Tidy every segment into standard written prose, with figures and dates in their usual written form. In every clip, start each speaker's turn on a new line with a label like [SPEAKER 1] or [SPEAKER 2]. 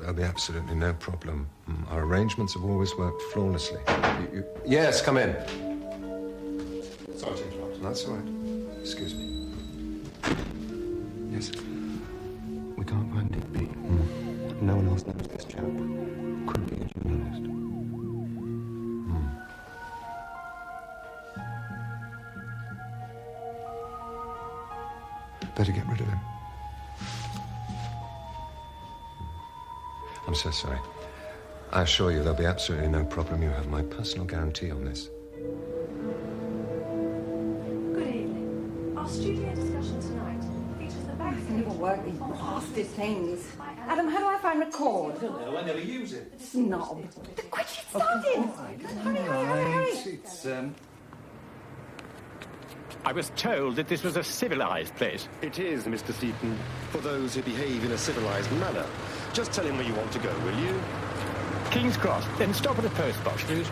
[SPEAKER 1] There'll be absolutely no problem. Our arrangements have always worked flawlessly. Yes, come in. Sorry to interrupt. That's all right. Excuse me. Yes. We can't find Digby. No one else knows this chap. Could be a journalist. Better get rid of him. I'm so sorry. I assure you there'll be absolutely no problem. You have my personal guarantee on this.
[SPEAKER 2] Good evening. Our studio discussion tonight features the back.
[SPEAKER 3] I never work these blasted things. Adam, how do I find record?
[SPEAKER 4] I don't know, I never use it.
[SPEAKER 3] Snob. Quick, it's starting! Hurry.
[SPEAKER 4] It's,
[SPEAKER 5] I was told that this was a civilized place.
[SPEAKER 6] It is, Mr. Seaton, for those who behave in a civilized manner. Just tell him where you want to go, will you?
[SPEAKER 5] King's Cross. Then stop at a post box, please.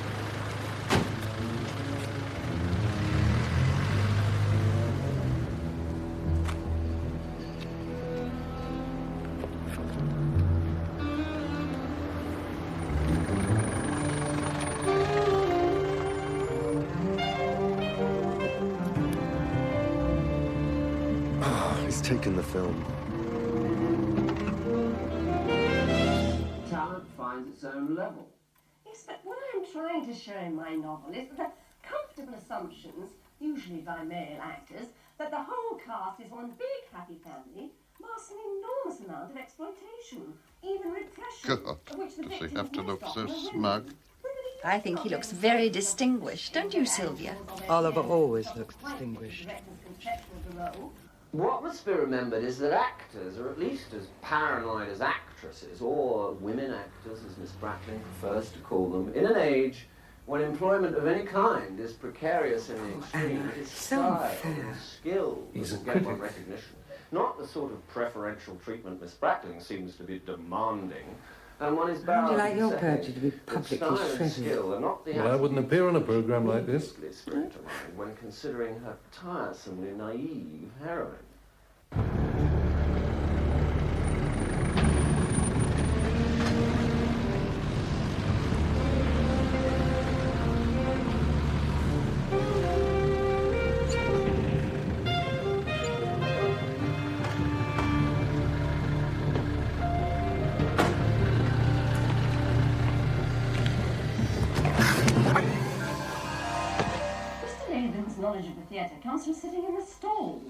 [SPEAKER 6] He's taken the film.
[SPEAKER 7] Talent finds its own level.
[SPEAKER 2] Yes, but what I'm trying to show in my novel is that the comfortable assumptions, usually by male actors, that the whole cast is one big happy family, masks an enormous amount of exploitation, even repression.
[SPEAKER 8] God,
[SPEAKER 2] of which the
[SPEAKER 8] does he
[SPEAKER 2] victims
[SPEAKER 8] have to look
[SPEAKER 2] most
[SPEAKER 8] so
[SPEAKER 2] often are
[SPEAKER 8] smug?
[SPEAKER 2] women.
[SPEAKER 3] I think he looks very distinguished, don't you, Sylvia?
[SPEAKER 9] Oliver always looks distinguished.
[SPEAKER 7] What must be remembered is that actors are at least as paranoid as actresses, or women actors, as Miss Bratling prefers to call them, in an age when employment of any kind is precarious in the extreme. It is style and skill that get one recognition, not the sort of preferential treatment Miss Bratling seems to be demanding. And one is bound
[SPEAKER 9] Would you like
[SPEAKER 7] to
[SPEAKER 9] your
[SPEAKER 7] say
[SPEAKER 9] poetry to be
[SPEAKER 7] that
[SPEAKER 9] publicly
[SPEAKER 7] style and
[SPEAKER 9] shredded?
[SPEAKER 7] skill are not the
[SPEAKER 8] Well, I wouldn't appear on a programme like this.
[SPEAKER 7] immediately spring to mind when considering her tiresomely naive heroine.
[SPEAKER 2] Knowledge of the theatre comes from sitting in the stalls.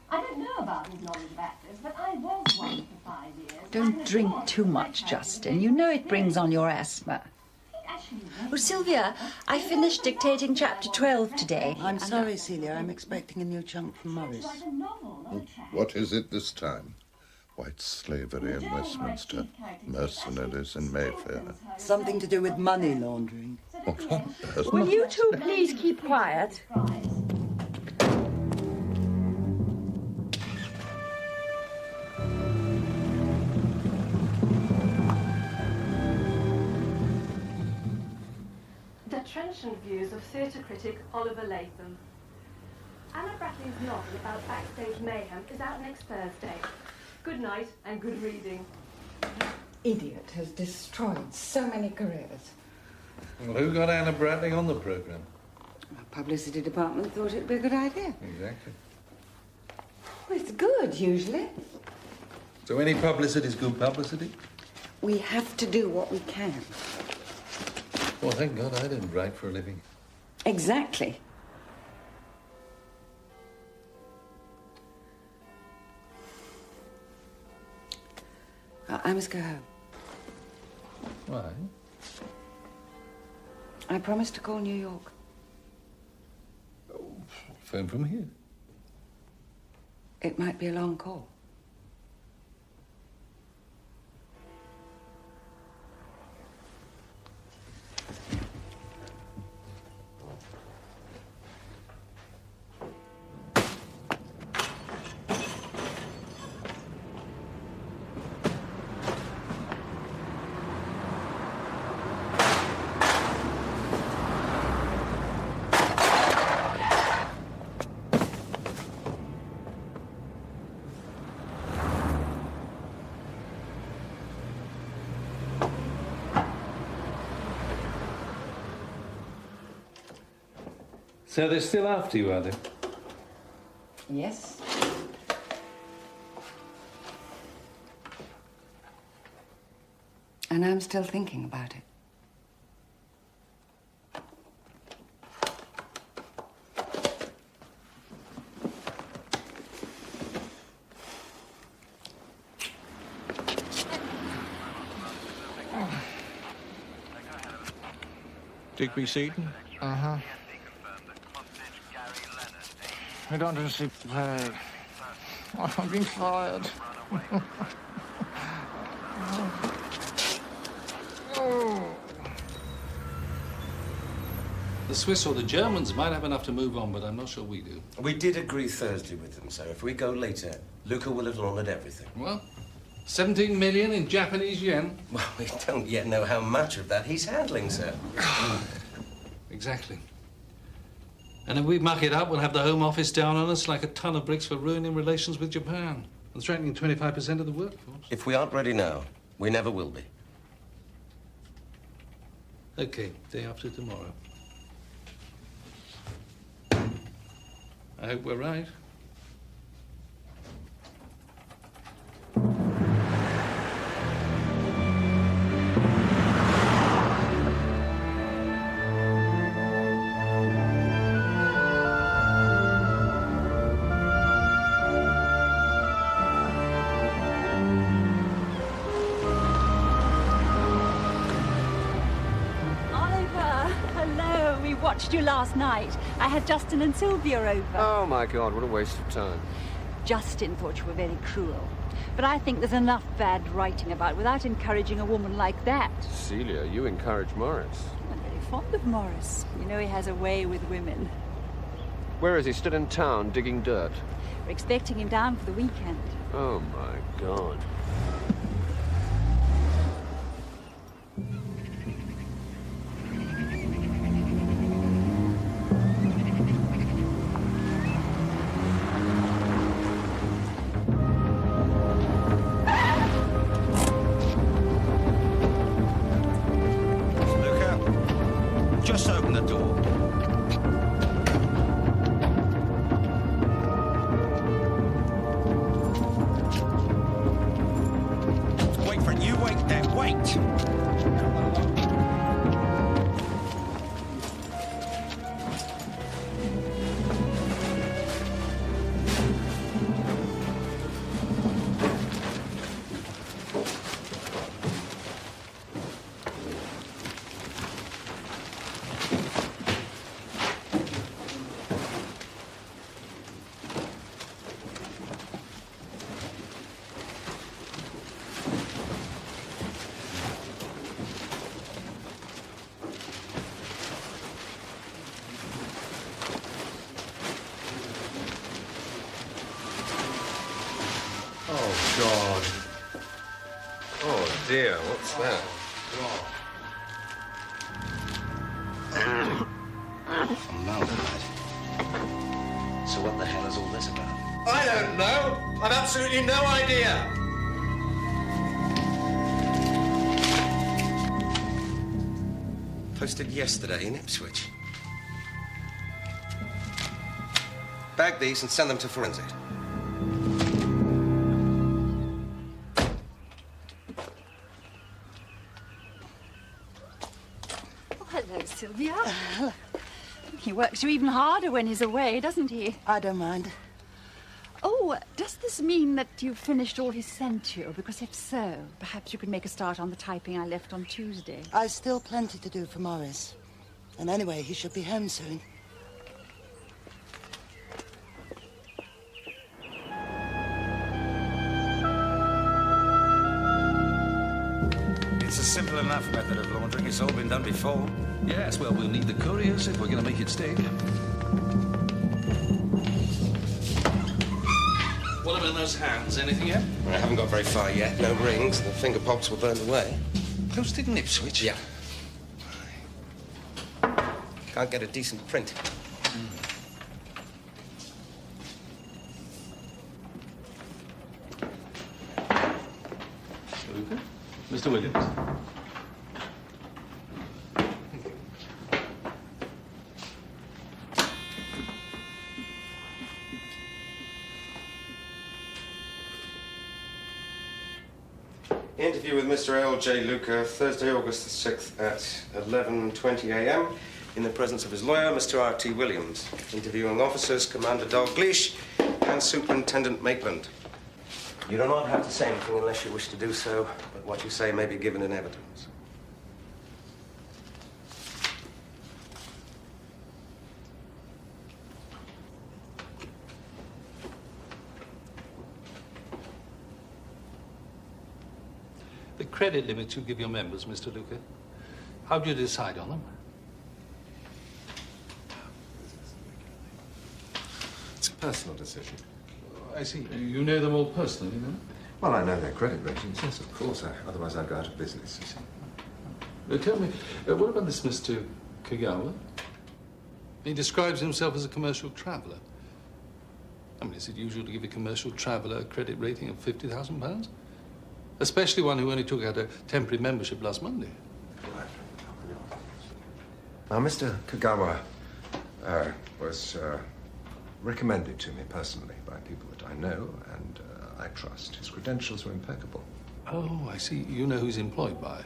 [SPEAKER 2] I don't know about his knowledge of actors, but I was one for 5 years.
[SPEAKER 3] Don't drink too much, Justin. You know it brings on your asthma. Oh, Sylvia, I finished dictating chapter 12 today.
[SPEAKER 9] I'm sorry, Celia. I'm expecting a new chunk from Morris.
[SPEAKER 8] What is it this time? White slavery in Westminster, mercenaries in Mayfair.
[SPEAKER 9] Something to do with money laundering.
[SPEAKER 3] Will you two please keep quiet?
[SPEAKER 4] The trenchant views of theatre critic Oliver Latham. Anna Bradley's novel about backstage mayhem is out next Thursday. Good night and good reading.
[SPEAKER 9] Idiot has destroyed so many careers.
[SPEAKER 10] Well, who got Anna Bradley on the programme?
[SPEAKER 9] Our publicity department thought it'd be a good idea.
[SPEAKER 10] Exactly.
[SPEAKER 9] Well, it's good, usually.
[SPEAKER 10] So any publicity is good publicity?
[SPEAKER 9] We have to do what we can.
[SPEAKER 10] Well, thank God I didn't write for a living.
[SPEAKER 9] Exactly. I must go home.
[SPEAKER 10] Why?
[SPEAKER 9] I promised to call New York.
[SPEAKER 10] Phone from here.
[SPEAKER 9] It might be a long call.
[SPEAKER 10] So they're still after you, are they?
[SPEAKER 9] Yes. And I'm still thinking about it.
[SPEAKER 5] Digby Seaton?
[SPEAKER 11] Uh-huh. Redundancy pay. I've been fired.
[SPEAKER 12] The Swiss or the Germans might have enough to move on, but I'm not sure we do.
[SPEAKER 13] We did agree Thursday with them, so if we go later, Luca will have honoured everything.
[SPEAKER 12] Well, 17 million in Japanese yen.
[SPEAKER 13] Well, we don't yet know how much of that he's handling, sir.
[SPEAKER 12] Exactly. And if we muck it up, we'll have the Home Office down on us like a ton of bricks for ruining relations with Japan and threatening 25% of the workforce.
[SPEAKER 13] If we aren't ready now, we never will be.
[SPEAKER 12] Okay, day after tomorrow. I hope we're right.
[SPEAKER 3] Watched you last night. I had Justin and Sylvia over.
[SPEAKER 7] Oh, my God, what a waste of time.
[SPEAKER 3] Justin thought you were very cruel. But I think there's enough bad writing about without encouraging a woman like that.
[SPEAKER 7] Celia, you encourage Morris.
[SPEAKER 3] I'm very fond of Morris. You know he has a way with women.
[SPEAKER 7] Where is he? Still in town, digging dirt?
[SPEAKER 3] We're expecting him down for the weekend.
[SPEAKER 7] Oh, my God.
[SPEAKER 13] Just open the door.
[SPEAKER 1] God. Oh, dear, what's that?
[SPEAKER 13] Formaldehyde. So what the hell is all this about?
[SPEAKER 1] I don't know. I've absolutely no idea.
[SPEAKER 13] Posted yesterday in Ipswich. Bag these and send them to forensic.
[SPEAKER 3] Oh, hello, Sylvia. He works you even harder when he's away, doesn't he?
[SPEAKER 14] I don't mind.
[SPEAKER 3] Oh, does this mean that you've finished all he sent you? Because if so, perhaps you could make a start on the typing I left on Tuesday.
[SPEAKER 14] I've still plenty to do for Morris. And anyway, he should be home soon.
[SPEAKER 15] It's a simple enough method of laundering. It's all been done before.
[SPEAKER 5] Yes, well, we'll need the couriers if we're going to make it stick.
[SPEAKER 12] What about those hands? Anything yet?
[SPEAKER 13] I haven't got very far yet. No rings. The finger pops were burned away.
[SPEAKER 5] Posted in Ipswich?
[SPEAKER 13] Yeah. Can't get a decent print.
[SPEAKER 12] Mr. Williams.
[SPEAKER 6] Interview with Mr. L.J. Luca, Thursday, August the 6th at 11:20 a.m. in the presence of his lawyer, Mr. R.T. Williams. Interviewing officers, Commander Dalgleish and Superintendent Maitland. You do not have to say anything unless you wish to do so, but what you say may be given in evidence.
[SPEAKER 12] The credit limits you give your members, Mr. Luca, how do you decide on them?
[SPEAKER 1] It's a personal decision.
[SPEAKER 12] I see. You know them all personally, then?
[SPEAKER 1] Well, I know their credit ratings, yes, of course. Otherwise, I'd go out of business, you see.
[SPEAKER 12] Tell me, what about this Mr. Kagawa? He describes himself as a commercial traveller. I mean, is it usual to give a commercial traveller a credit rating of £50,000? Especially one who only took out a temporary membership last Monday.
[SPEAKER 1] Now, Mr. Kagawa was recommended to me personally by people that I know and I trust. His credentials were impeccable.
[SPEAKER 12] Oh, I see. You know who he's employed by?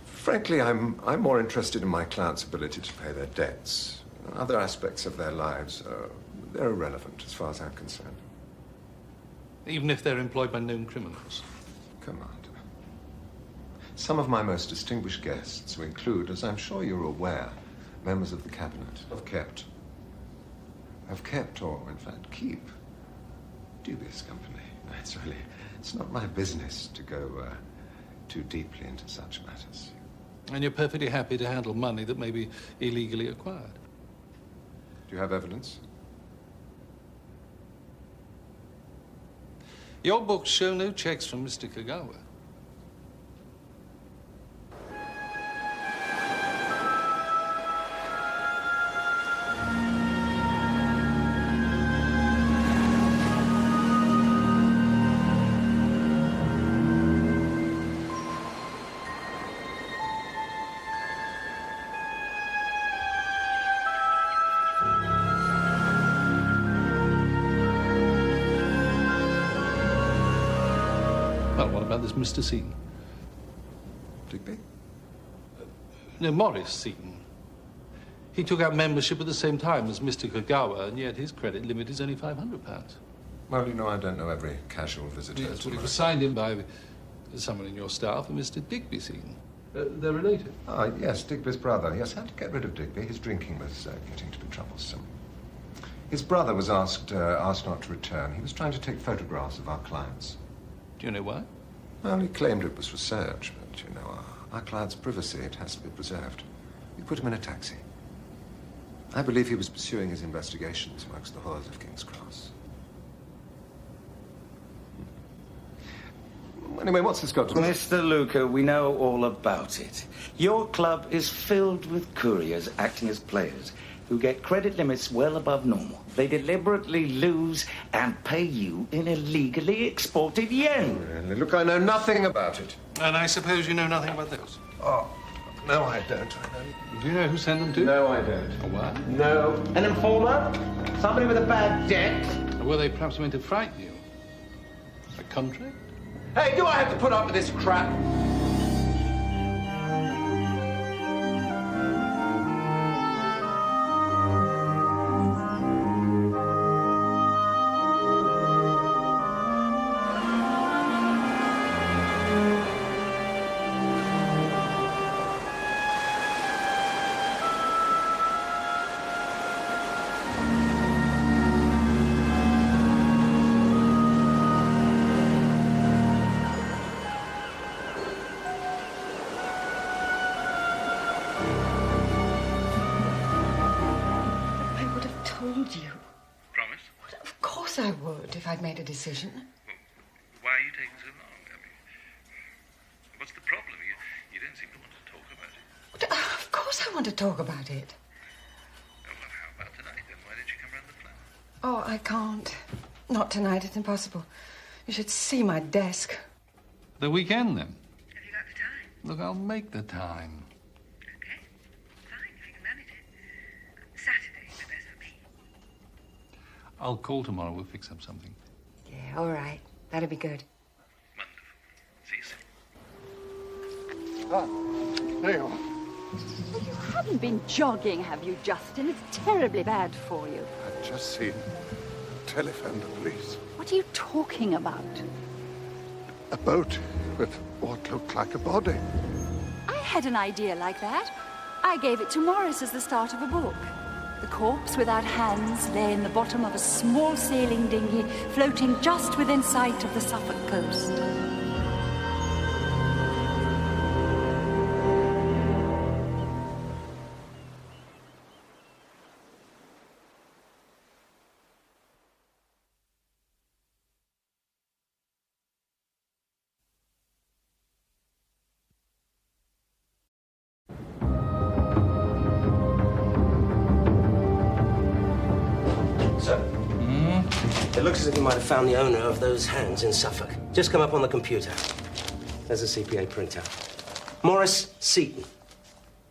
[SPEAKER 1] Frankly, I'm more interested in my clients' ability to pay their debts. Other aspects of their lives, they're irrelevant as far as I'm concerned.
[SPEAKER 12] Even if they're employed by known criminals?
[SPEAKER 1] Commander. Some of my most distinguished guests, who include, as I'm sure you're aware, members of the cabinet, have kept, or in fact keep, dubious company. It's not my business to go too deeply into such matters.
[SPEAKER 12] And you're perfectly happy to handle money that may be illegally acquired?
[SPEAKER 1] Do you have evidence?
[SPEAKER 12] Your books show no checks from Mr. Kagawa. This Mr. Seaton.
[SPEAKER 1] Digby?
[SPEAKER 12] No, Morris Seaton. He took out membership at the same time as Mr. Kagawa, and yet his credit limit is only £500.
[SPEAKER 1] Well, you know, I don't know every casual visitor.
[SPEAKER 12] Yes, well, it was signed in by someone in your staff, and Mr. Digby Seaton. They're related?
[SPEAKER 1] Ah, yes, Digby's brother. Yes, I had to get rid of Digby. His drinking was getting to be troublesome. His brother was asked not to return. He was trying to take photographs of our clients.
[SPEAKER 12] Do you know why?
[SPEAKER 1] Well, he claimed it was research, but, you know, our client's privacy, it has to be preserved. We put him in a taxi. I believe he was pursuing his investigations amongst the horrors of King's Cross. Anyway, what's this got to do?
[SPEAKER 15] Mr. Luca, we know all about it. Your club is filled with couriers acting as players who get credit limits well above normal. They deliberately lose and pay you in illegally exported yen.
[SPEAKER 1] Really? Look, I know nothing about it.
[SPEAKER 12] And I suppose you know nothing about those?
[SPEAKER 1] Oh, no, I don't.
[SPEAKER 12] Do you know who sent them to?
[SPEAKER 1] No, I don't.
[SPEAKER 12] A what?
[SPEAKER 1] No.
[SPEAKER 6] An informer? Somebody with a bad debt?
[SPEAKER 12] Or were they perhaps meant to frighten you? A contract?
[SPEAKER 1] Hey, do I have to put up with this crap?
[SPEAKER 9] I would, if I'd made a decision.
[SPEAKER 5] Why are you taking so long? I mean, what's the problem? You don't seem to want to talk about it.
[SPEAKER 9] Of course I want to talk about it.
[SPEAKER 5] Oh, well, how about tonight, then? Why didn't you come round the flat?
[SPEAKER 9] Oh, I can't. Not tonight. It's impossible. You should see my desk.
[SPEAKER 12] The weekend, then?
[SPEAKER 16] Have you got the time?
[SPEAKER 12] Look, I'll make the time.
[SPEAKER 16] Okay. Fine, if you can manage it. Saturday's the best for me.
[SPEAKER 12] I'll call tomorrow. We'll fix up something.
[SPEAKER 9] Yeah, all right. That'll be good.
[SPEAKER 5] See you soon.
[SPEAKER 9] Oh,
[SPEAKER 1] there you are.
[SPEAKER 3] Well, you haven't been jogging, have you, Justin? It's terribly bad for you.
[SPEAKER 8] I've just seen telephone the police.
[SPEAKER 3] What are you talking about?
[SPEAKER 8] A boat with what looked like a body.
[SPEAKER 3] I had an idea like that. I gave it to Morris as the start of a book. The corpse without hands lay in the bottom of a small sailing dinghy floating just within sight of the Suffolk coast.
[SPEAKER 6] It looks as if you might have found the owner of those hands in Suffolk. Just come up on the computer. There's a CPA printout. Morris Seaton.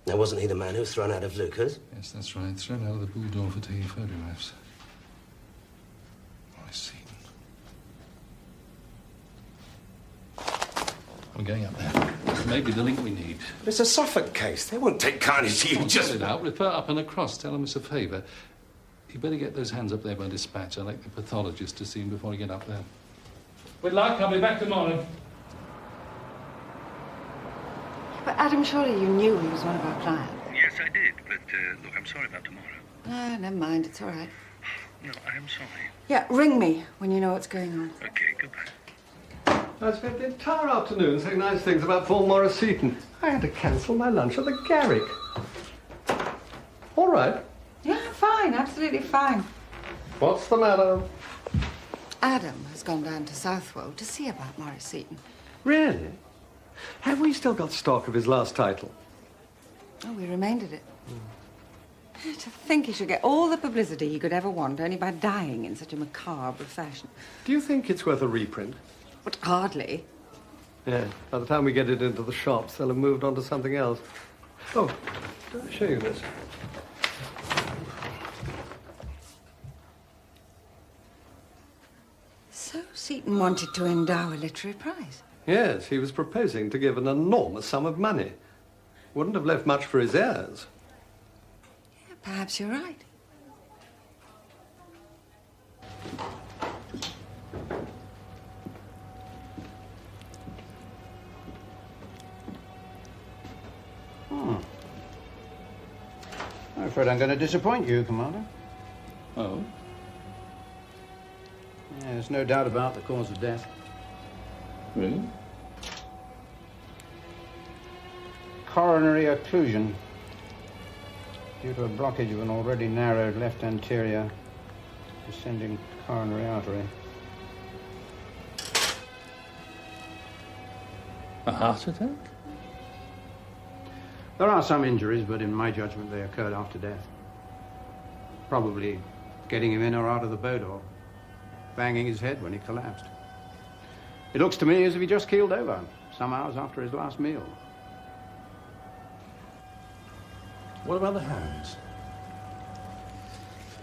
[SPEAKER 6] Now, wasn't he the man who was thrown out of Lucas?
[SPEAKER 12] Yes, that's right. Thrown out of the boudoir for taking photographs. Morris Seaton. I'm going up there. Maybe the link we need.
[SPEAKER 6] But it's a Suffolk case. They won't take kindly to you.
[SPEAKER 12] Just it out. Refer up and across. Tell them it's a favour. You better get those hands up there by dispatch. I'd like the pathologist to see him before I get up there. With luck, I'll be back tomorrow.
[SPEAKER 9] But Adam, surely you knew he was one of our clients.
[SPEAKER 5] Yes, I did, but look, I'm sorry about tomorrow.
[SPEAKER 9] Ah, never mind. It's all right.
[SPEAKER 5] No, I am sorry.
[SPEAKER 9] Yeah, ring me when you know what's going on.
[SPEAKER 5] Okay, goodbye.
[SPEAKER 1] I spent the entire afternoon saying nice things about Paul Morris Seaton. I had to cancel my lunch at the Garrick. All right.
[SPEAKER 9] Yeah, fine. Absolutely fine.
[SPEAKER 1] What's the matter?
[SPEAKER 9] Adam has gone down to Southwold to see about Morris Seaton.
[SPEAKER 1] Really? Have we still got stock of his last title?
[SPEAKER 9] Oh, we remaindered it. To think he should get all the publicity he could ever want only by dying in such a macabre fashion.
[SPEAKER 1] Do you think it's worth a reprint?
[SPEAKER 9] But hardly.
[SPEAKER 1] Yeah, by the time we get it into the shops, they'll have moved on to something else. Oh, did I show you this?
[SPEAKER 9] So Seaton wanted to endow a literary prize.
[SPEAKER 1] Yes, he was proposing to give an enormous sum of money. Wouldn't have left much for his heirs.
[SPEAKER 9] Yeah, perhaps you're right.
[SPEAKER 17] I'm afraid I'm going to disappoint you, Commander.
[SPEAKER 12] Oh?
[SPEAKER 17] Yeah, there's no doubt about the cause of death.
[SPEAKER 12] Really?
[SPEAKER 17] Coronary occlusion due to a blockage of an already narrowed left anterior descending coronary artery.
[SPEAKER 12] A heart attack?
[SPEAKER 17] There are some injuries, but in my judgment they occurred after death. Probably getting him in or out of the boat or banging his head when he collapsed. It looks to me as if he just keeled over some hours after his last meal.
[SPEAKER 10] What about the hands?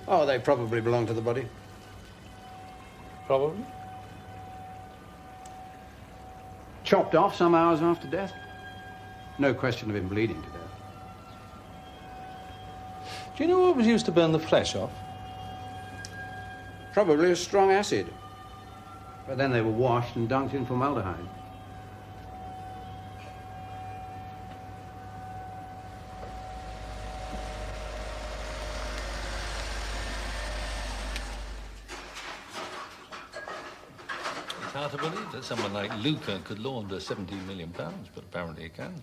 [SPEAKER 17] Oh, they probably belong to the body.
[SPEAKER 12] Probably.
[SPEAKER 17] Chopped off some hours after death. No question of him bleeding to death.
[SPEAKER 12] Do you know what was used to burn the flesh off?
[SPEAKER 17] Probably a strong acid. But then they were washed and dunked in formaldehyde.
[SPEAKER 12] It's hard to believe that someone like Luca could launder £17 million, but apparently he can.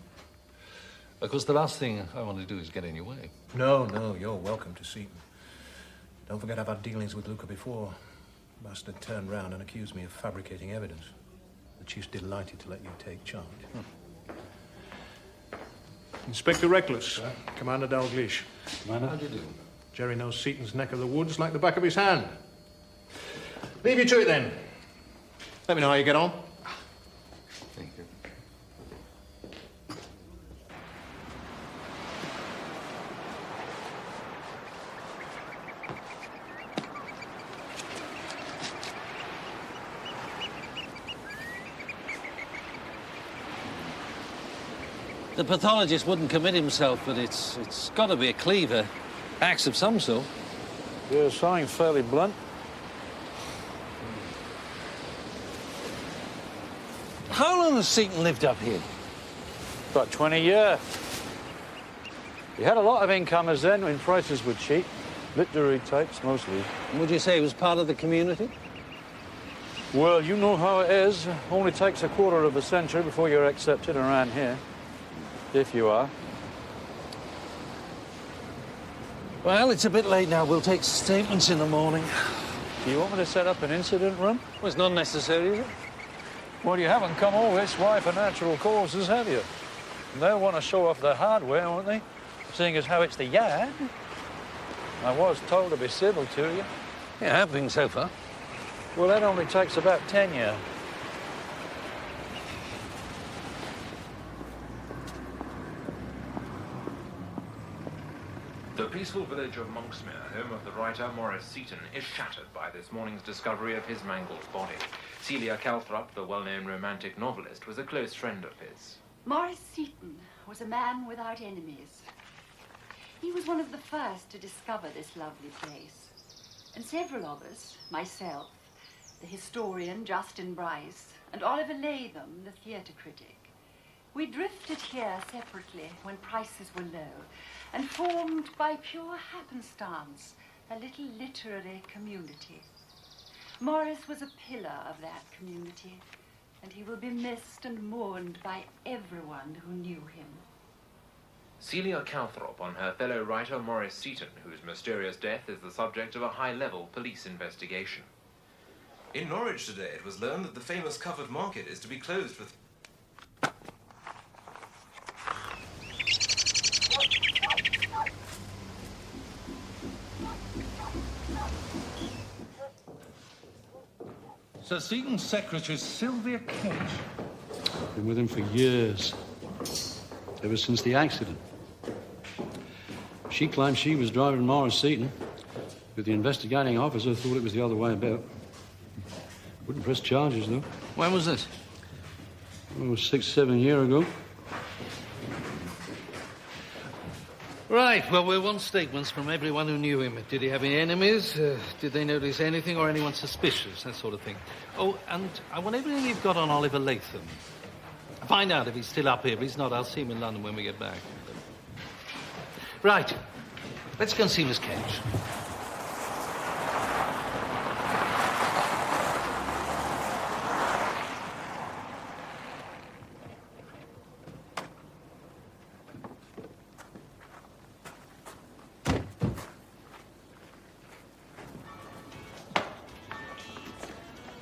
[SPEAKER 12] Of course, the last thing I want to do is get in your way.
[SPEAKER 1] No, you're welcome to Seaton. Don't forget I've had dealings with Luca before. Bastard turned round and accused me of fabricating evidence. The chief's delighted to let you take charge.
[SPEAKER 18] Inspector Reckless, Commander Dalglish.
[SPEAKER 12] Commander? How do you do?
[SPEAKER 18] Jerry knows Seaton's neck of the woods like the back of his hand. Leave you to it then. Let me know how you get on.
[SPEAKER 12] Thank you.
[SPEAKER 19] The pathologist wouldn't commit himself, but it's got to be a cleaver. Axe of some sort.
[SPEAKER 11] Yeah, something fairly blunt.
[SPEAKER 19] How long has Seaton lived up here?
[SPEAKER 11] About 20 years. He had a lot of incomers then when prices were cheap. Literary types, mostly.
[SPEAKER 19] Would you say he was part of the community?
[SPEAKER 11] Well, you know how it is. Only takes a quarter of a century before you're accepted around here. If you are.
[SPEAKER 19] Well, it's a bit late now. We'll take statements in the morning.
[SPEAKER 11] Do you want me to set up an incident room?
[SPEAKER 19] Well, it's not necessary, is it?
[SPEAKER 11] Well, you haven't come all this way for natural causes, have you? They'll want to show off their hardware, won't they? Seeing as how it's the yard. I was told to be civil to you.
[SPEAKER 19] Yeah, I have been so far.
[SPEAKER 11] Well, that only takes about 10 years.
[SPEAKER 20] The peaceful village of Monksmere, home of the writer Maurice Seaton, is shattered by this morning's discovery of his mangled body. Celia Calthrop, the well-known romantic novelist, was a close friend of his.
[SPEAKER 3] Maurice Seaton was a man without enemies. He was one of the first to discover this lovely place. And several of us, myself, the historian Justin Bryce, and Oliver Latham, the theatre critic, we drifted here separately when prices were low and formed by pure happenstance a little literary community. Maurice was a pillar of that community, and he will be missed and mourned by everyone who knew him.
[SPEAKER 20] Celia Calthrop on her fellow writer Maurice Seaton, whose mysterious death is the subject of a high-level police investigation.
[SPEAKER 6] In Norwich today, it was learned that the famous covered market is to be closed for...
[SPEAKER 12] Sir Seaton's secretary, Sylvia Cage.
[SPEAKER 11] Been with him for years. Ever since the accident. She claimed she was driving Maurice Seaton, but the investigating officer thought it was the other way about. Wouldn't press charges, though.
[SPEAKER 19] When was this?
[SPEAKER 11] It was 6-7 years ago.
[SPEAKER 19] Right, well, we want statements from everyone who knew him. Did he have any enemies? Did they notice anything or anyone suspicious? That sort of thing. Oh, and I want everything you've got on Oliver Latham. Find out if he's still up here. If he's not, I'll see him in London when we get back. Right. Let's go and see Miss Cage.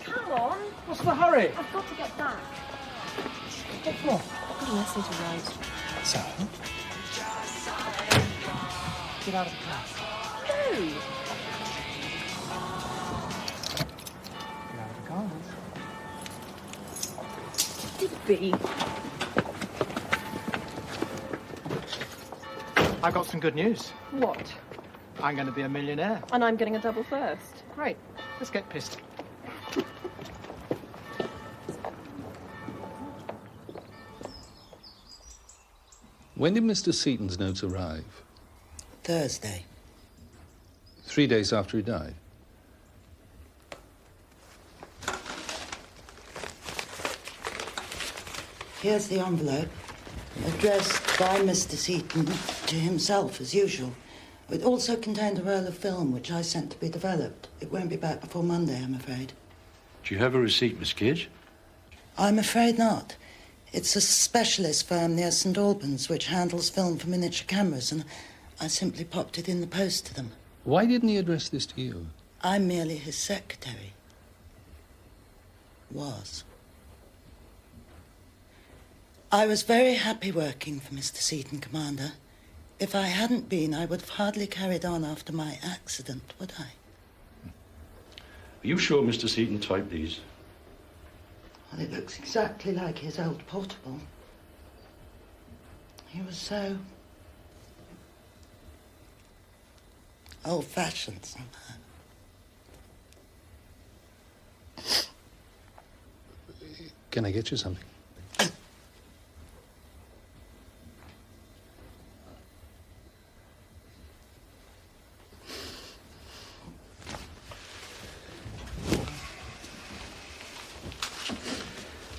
[SPEAKER 4] Come on.
[SPEAKER 11] What's the hurry?
[SPEAKER 4] I've got to get back. What for? I've got an essay to write.
[SPEAKER 18] So?
[SPEAKER 4] Get out of the class.
[SPEAKER 2] No.
[SPEAKER 4] Get out of the cars.
[SPEAKER 2] Digby.
[SPEAKER 18] I've got some good news.
[SPEAKER 4] What?
[SPEAKER 18] I'm going to be a millionaire.
[SPEAKER 4] And I'm getting a double first.
[SPEAKER 18] Great. Let's get pissed.
[SPEAKER 12] When did Mr. Seaton's notes arrive?
[SPEAKER 14] Thursday.
[SPEAKER 12] 3 days after he died.
[SPEAKER 14] Here's the envelope, addressed by Mr. Seaton to himself, as usual. It also contained a roll of film, which I sent to be developed. It won't be back before Monday, I'm afraid.
[SPEAKER 21] Do you have a receipt, Miss Kidge?
[SPEAKER 14] I'm afraid not. It's a specialist firm near St. Albans which handles film for miniature cameras, and I simply popped it in the post to them.
[SPEAKER 12] Why didn't he address this to you?
[SPEAKER 14] I'm merely his secretary. Was. I was very happy working for Mr. Seaton, Commander. If I hadn't been, I would have hardly carried on after my accident, would I?
[SPEAKER 21] Are you sure Mr. Seaton typed these?
[SPEAKER 14] Well, it looks exactly like his old portable. He was so old-fashioned somehow.
[SPEAKER 12] Can I get you something?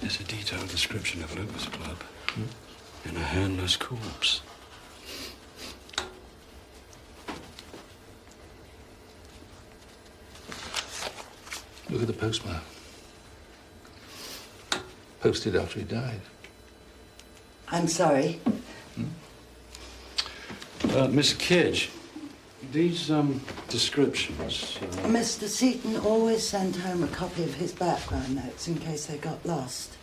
[SPEAKER 21] There's a detailed description of an Opus Club and a handless corpse.
[SPEAKER 12] Look at the postmark. Posted after he died.
[SPEAKER 14] I'm sorry.
[SPEAKER 21] Miss Kidge, these descriptions.
[SPEAKER 14] Mr. Seaton always sent home a copy of his background notes in case they got lost.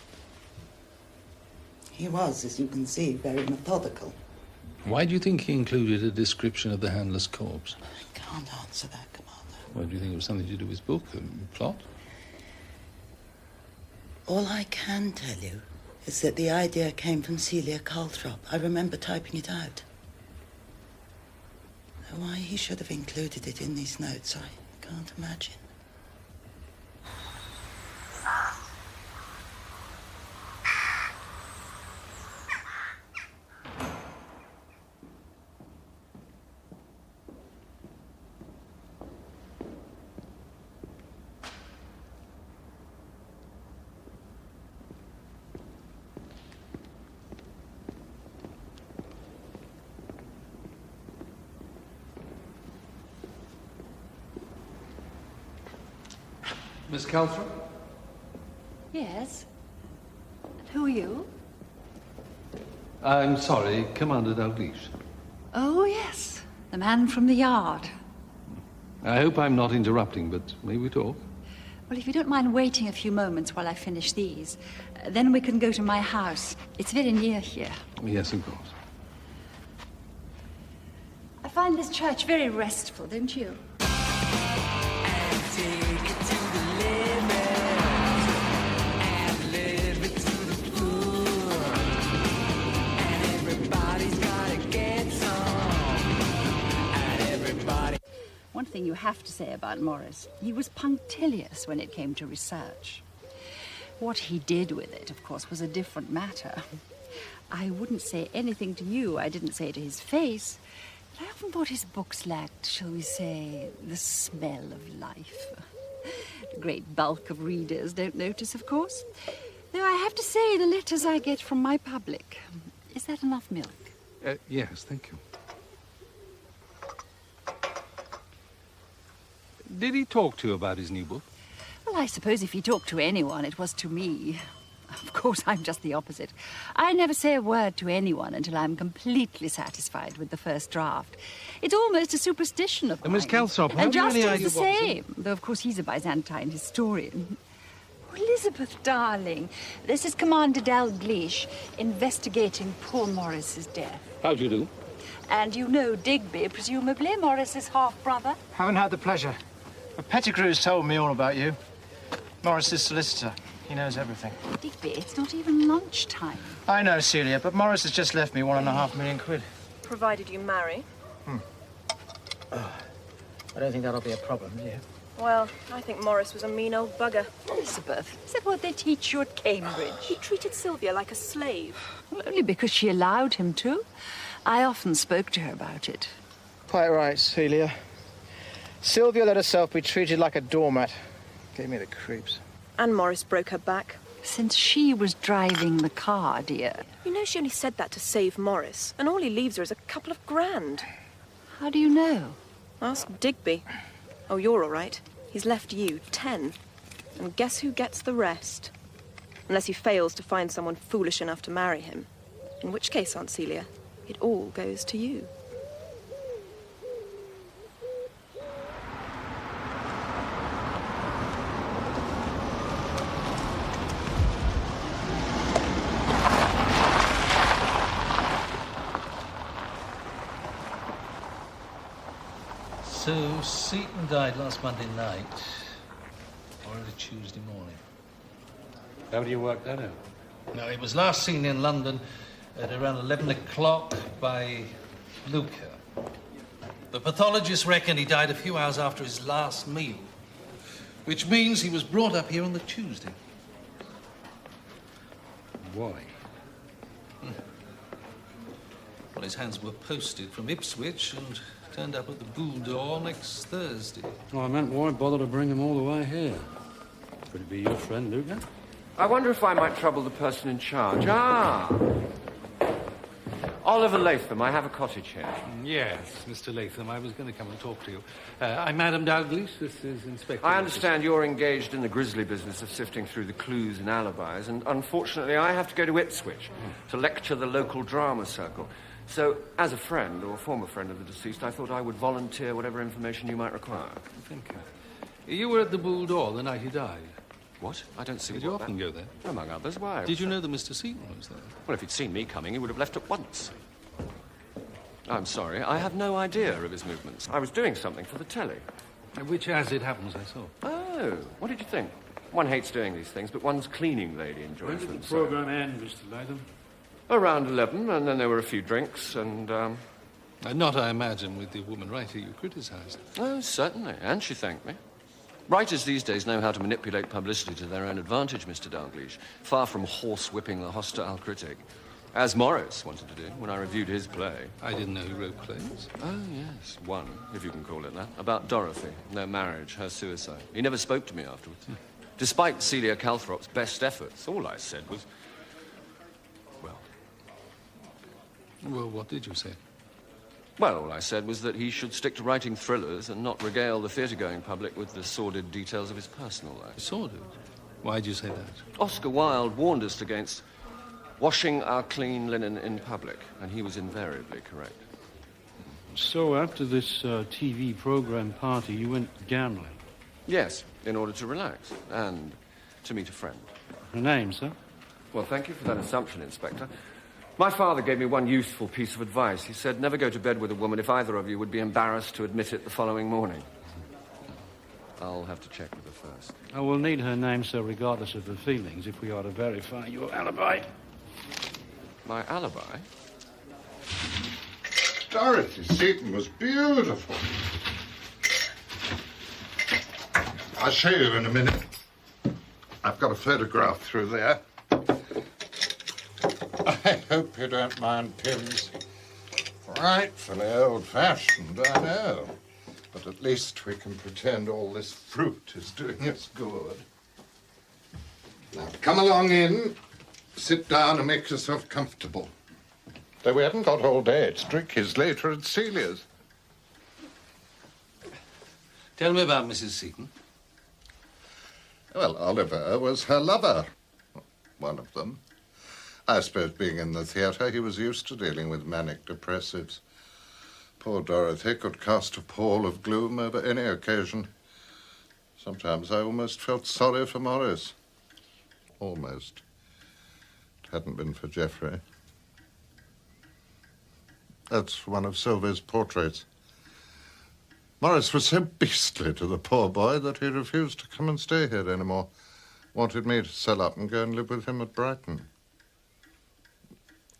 [SPEAKER 14] He was, as you can see, very methodical.
[SPEAKER 12] Why do you think he included a description of the handless corpse?
[SPEAKER 14] I can't answer that, Commander.
[SPEAKER 12] Well, do you think it was something to do with his book, plot?
[SPEAKER 14] All I can tell you is that the idea came from Celia Calthrop. I remember typing it out. Why he should have included it in these notes, I can't imagine.
[SPEAKER 12] Miss Calthrop?
[SPEAKER 3] Yes? Who are you?
[SPEAKER 12] I'm sorry, Commander Dalglish.
[SPEAKER 3] Oh, yes. The man from the yard.
[SPEAKER 12] I hope I'm not interrupting, but may we talk?
[SPEAKER 3] Well, if you don't mind waiting a few moments while I finish these, then we can go to my house. It's very near here.
[SPEAKER 12] Yes, of course.
[SPEAKER 3] I find this church very restful, don't you? One thing you have to say about Morris, he was punctilious when it came to research. What he did with it, of course, was a different matter. I wouldn't say anything to you I didn't say to his face, but I often thought his books lacked, shall we say, the smell of life. The great bulk of readers don't notice, of course. Though I have to say, the letters I get from my public. Is that enough milk?
[SPEAKER 12] Yes, thank you. Did he talk to you about his new book?
[SPEAKER 3] Well, I suppose if he talked to anyone, it was to me. Of course, I'm just the opposite. I never say a word to anyone until I'm completely satisfied with the first draft. It's almost a superstition of mine.
[SPEAKER 12] Miss Calthrop,
[SPEAKER 3] and
[SPEAKER 12] have you any
[SPEAKER 3] Justin's
[SPEAKER 12] idea
[SPEAKER 3] the same, though of course he's a Byzantine historian. Elizabeth, darling, this is Commander Dalgleish investigating poor Morris's death.
[SPEAKER 17] How do you do?
[SPEAKER 3] And you know Digby, presumably, Morris's half-brother?
[SPEAKER 7] Haven't had the pleasure. But Pettigrew's told me all about you. Morris's solicitor. He knows everything.
[SPEAKER 3] Digby, it's not even lunchtime.
[SPEAKER 7] I know, Celia, but Morris has just left me £1.5 million.
[SPEAKER 4] Provided you marry.
[SPEAKER 7] I don't think that'll be a problem, do you?
[SPEAKER 4] Well, I think Morris was a mean old bugger.
[SPEAKER 3] Elizabeth, is that what they teach you at Cambridge?
[SPEAKER 4] He treated Sylvia like a slave.
[SPEAKER 3] Well, only because she allowed him to. I often spoke to her about it.
[SPEAKER 7] Quite right, Celia. Sylvia let herself be treated like a doormat. Gave me the creeps.
[SPEAKER 4] And Morris broke her back.
[SPEAKER 3] Since she was driving the car, dear.
[SPEAKER 4] You know she only said that to save Morris, and all he leaves her is a couple of grand.
[SPEAKER 3] How do you know?
[SPEAKER 4] Ask Digby. Oh, you're all right. He's left you 10. And guess who gets the rest? Unless he fails to find someone foolish enough to marry him. In which case, Aunt Celia, it all goes to you.
[SPEAKER 19] So, Seaton died last Monday night, or early Tuesday morning.
[SPEAKER 21] How do you work that out?
[SPEAKER 19] No, he was last seen in London at around 11 o'clock by Luca. The pathologists reckon he died a few hours after his last meal, which means he was brought up here on the Tuesday.
[SPEAKER 21] Why?
[SPEAKER 19] Well, his hands were posted from Ipswich and turned up at the Bulldor next Thursday.
[SPEAKER 21] Oh, I meant, why bother to bring him all the way here? Could it be your friend, Luca?
[SPEAKER 22] I wonder if I might trouble the person in charge. Oliver Latham, I have a cottage here.
[SPEAKER 19] Yes, Mr. Latham, I was going to come and talk to you. I'm Madame Dalgleish, this is Inspector...
[SPEAKER 22] I understand you're engaged in the grisly business of sifting through the clues and alibis, and unfortunately I have to go to Ipswich to lecture the local drama circle. So, as a friend, or former friend of the deceased, I thought I would volunteer whatever information you might require.
[SPEAKER 19] Thank you. You were at the Bulldor the night he died.
[SPEAKER 22] What? I don't see
[SPEAKER 19] Did you often go there?
[SPEAKER 22] Among others, why?
[SPEAKER 19] Did you know that Mr. Seaton was there?
[SPEAKER 22] Well, if he'd seen me coming, he would have left at once. I'm sorry, I have no idea of his movements. I was doing something for the telly.
[SPEAKER 19] Which, as it happens, I saw.
[SPEAKER 22] Oh, what did you think? One hates doing these things, but one's cleaning lady enjoys them.
[SPEAKER 21] When did the
[SPEAKER 22] so-
[SPEAKER 21] programme end, Mr. Latham?
[SPEAKER 22] Around 11, and then there were a few drinks, and,
[SPEAKER 19] Not, I imagine, with the woman writer you criticised.
[SPEAKER 22] Oh, certainly, and she thanked me. Writers these days know how to manipulate publicity to their own advantage, Mr. Dalgleish, far from horsewhipping the hostile critic, as Morris wanted to do when I reviewed his play.
[SPEAKER 19] I didn't know he wrote plays.
[SPEAKER 22] Oh, yes, one, if you can call it that, about Dorothy, their marriage, her suicide. He never spoke to me afterwards. Despite Celia Calthrop's best efforts, all I said was,
[SPEAKER 19] Well, what did you say?
[SPEAKER 22] well, all I said was that he should stick to writing thrillers and not regale the theatre-going public with the sordid details of his personal life.
[SPEAKER 19] Sordid? Why'd you say that?
[SPEAKER 22] Oscar Wilde warned us against washing our clean linen in public, and he was invariably correct.
[SPEAKER 21] So, after this TV programme party, you went gambling?
[SPEAKER 22] Yes, in order to relax and to meet a friend.
[SPEAKER 21] Her name, sir?
[SPEAKER 22] Well, thank you for that assumption, Inspector. My father gave me one useful piece of advice. He said, never go to bed with a woman if either of you would be embarrassed to admit it the following morning. I'll have to check with her first.
[SPEAKER 21] I will need her name, sir, regardless of her feelings, if we are to verify your alibi.
[SPEAKER 22] My alibi?
[SPEAKER 8] Dorothy Seaton was beautiful. I'll show you in a minute. I've got a photograph through there. I hope you don't mind pins. Frightfully old-fashioned, I know. But at least we can pretend all this fruit is doing us good. Now, come along in, sit down and make yourself comfortable. Though we haven't got all day, it's Drinky's later at Celia's.
[SPEAKER 19] Tell me about Mrs. Seaton.
[SPEAKER 8] Well, Oliver was her lover. One of them. I suppose being in the theatre, he was used to dealing with manic depressives. Poor Dorothy could cast a pall of gloom over any occasion. Sometimes I almost felt sorry for Morris. Almost. It hadn't been for Geoffrey. That's one of Sylvia's portraits. Morris was so beastly to the poor boy that he refused to come and stay here anymore. Wanted me to sell up and go and live with him at Brighton.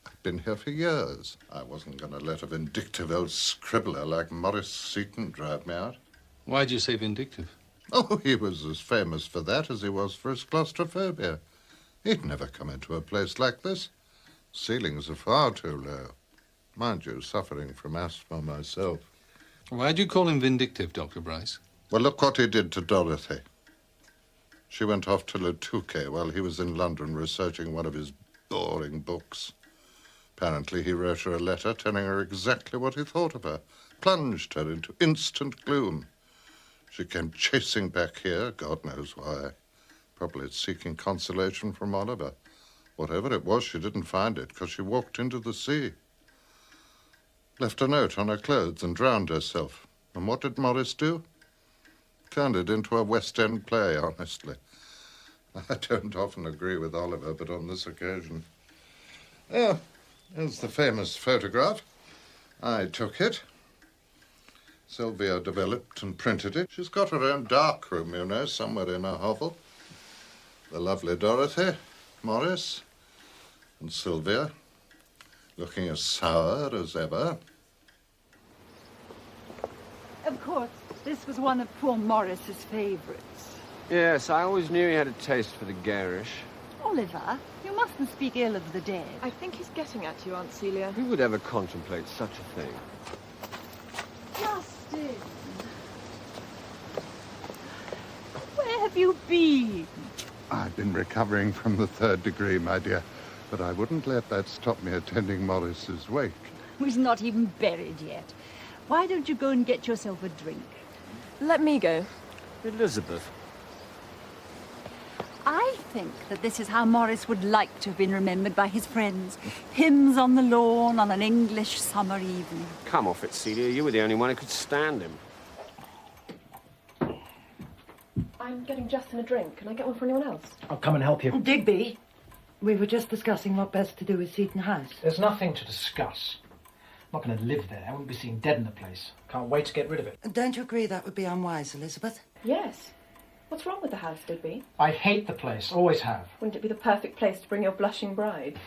[SPEAKER 8] I've been here for years. I wasn't going to let a vindictive old scribbler like Morris Seton drive me out.
[SPEAKER 12] Why'd you say vindictive?
[SPEAKER 8] Oh, he was as famous for that as he was for his claustrophobia. He'd never come into a place like this. Ceilings are far too low. Mind you, suffering from asthma myself.
[SPEAKER 12] Why'd you call him vindictive, Dr. Bryce?
[SPEAKER 8] Well, look what he did to Dorothy. She went off to Le Touquet while he was in London researching one of his boring books. Apparently, he wrote her a letter telling her exactly what he thought of her, plunged her into instant gloom. She came chasing back here, God knows why. Probably seeking consolation from Oliver. Whatever it was, she didn't find it because she walked into the sea. Left a note on her clothes and drowned herself. And what did Morris do? Turned it into a West End play, honestly. I don't often agree with Oliver, but on this occasion. Oh, there's the famous photograph. I took it. Sylvia developed and printed it. She's got her own darkroom, you know, somewhere in her hovel. The lovely Dorothy, Morris, and Sylvia, looking as sour as ever.
[SPEAKER 3] Of course, this was one of poor Morris's favourites.
[SPEAKER 22] Yes, I always knew he had a taste for the garish.
[SPEAKER 3] Oliver, you mustn't speak ill of the dead.
[SPEAKER 4] I think he's getting at you, Aunt Celia.
[SPEAKER 22] Who would ever contemplate such a thing?
[SPEAKER 3] Justin! Where have you been?
[SPEAKER 8] I've been recovering from the 3rd degree, my dear, but I wouldn't let that stop me attending Morris's wake.
[SPEAKER 3] He's not even buried yet. Why don't you go and get yourself a drink?
[SPEAKER 4] Let me go.
[SPEAKER 22] Elizabeth.
[SPEAKER 3] I think that this is how Morris would like to have been remembered by his friends. Hymns on the lawn on an English summer evening.
[SPEAKER 22] Come off it, Celia. You were the only one who could stand him.
[SPEAKER 4] I'm getting Justin a drink. Can I get one for anyone else?
[SPEAKER 18] I'll come and help you.
[SPEAKER 14] Digby, we were just discussing what best to do with Seton House.
[SPEAKER 18] There's nothing to discuss. I'm not going to live there. I wouldn't be seen dead in the place. Can't wait to get rid of it.
[SPEAKER 14] Don't you agree that would be unwise, Elizabeth?
[SPEAKER 4] Yes. What's wrong with the house, Digby?
[SPEAKER 18] I hate the place. Always have.
[SPEAKER 4] Wouldn't it be the perfect place to bring your blushing bride?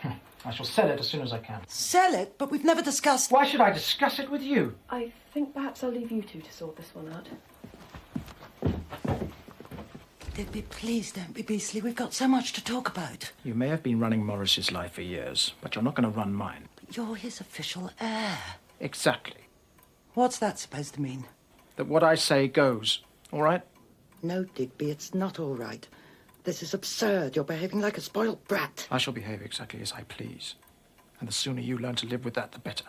[SPEAKER 18] I shall sell it as soon as I can.
[SPEAKER 14] Sell it? But we've never discussed...
[SPEAKER 18] Why should I discuss it with you?
[SPEAKER 4] I think perhaps I'll leave you two to sort this one out.
[SPEAKER 14] Digby, please don't be beastly. We've got so much to talk about.
[SPEAKER 18] You may have been running Morris's life for years, but you're not going to run mine.
[SPEAKER 14] But you're his official heir.
[SPEAKER 18] Exactly.
[SPEAKER 14] What's that supposed to mean?
[SPEAKER 18] That what I say goes, all right?
[SPEAKER 14] No, Digby, it's not all right. This is absurd. You're behaving like a spoiled brat.
[SPEAKER 18] I shall behave exactly as I please. And the sooner you learn to live with that, the better.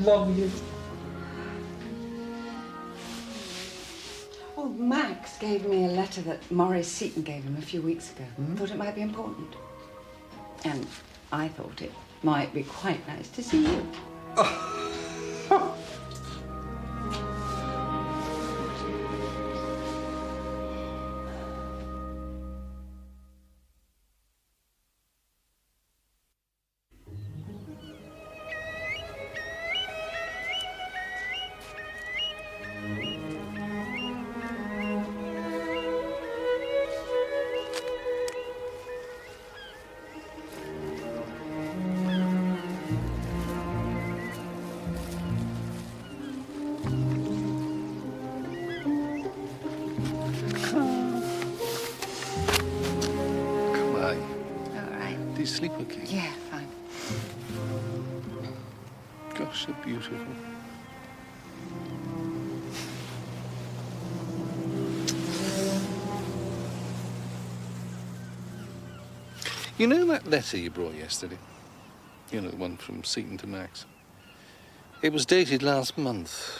[SPEAKER 9] Love you. Well, Max gave me a letter that Morris Seton gave him a few weeks ago. Thought it might be important. And I thought it might be quite nice to see you.
[SPEAKER 12] Do you sleep okay?
[SPEAKER 9] Yeah, fine.
[SPEAKER 12] Gosh, so beautiful. You know that letter you brought yesterday? You know, the one from Seton to Max? It was dated last month.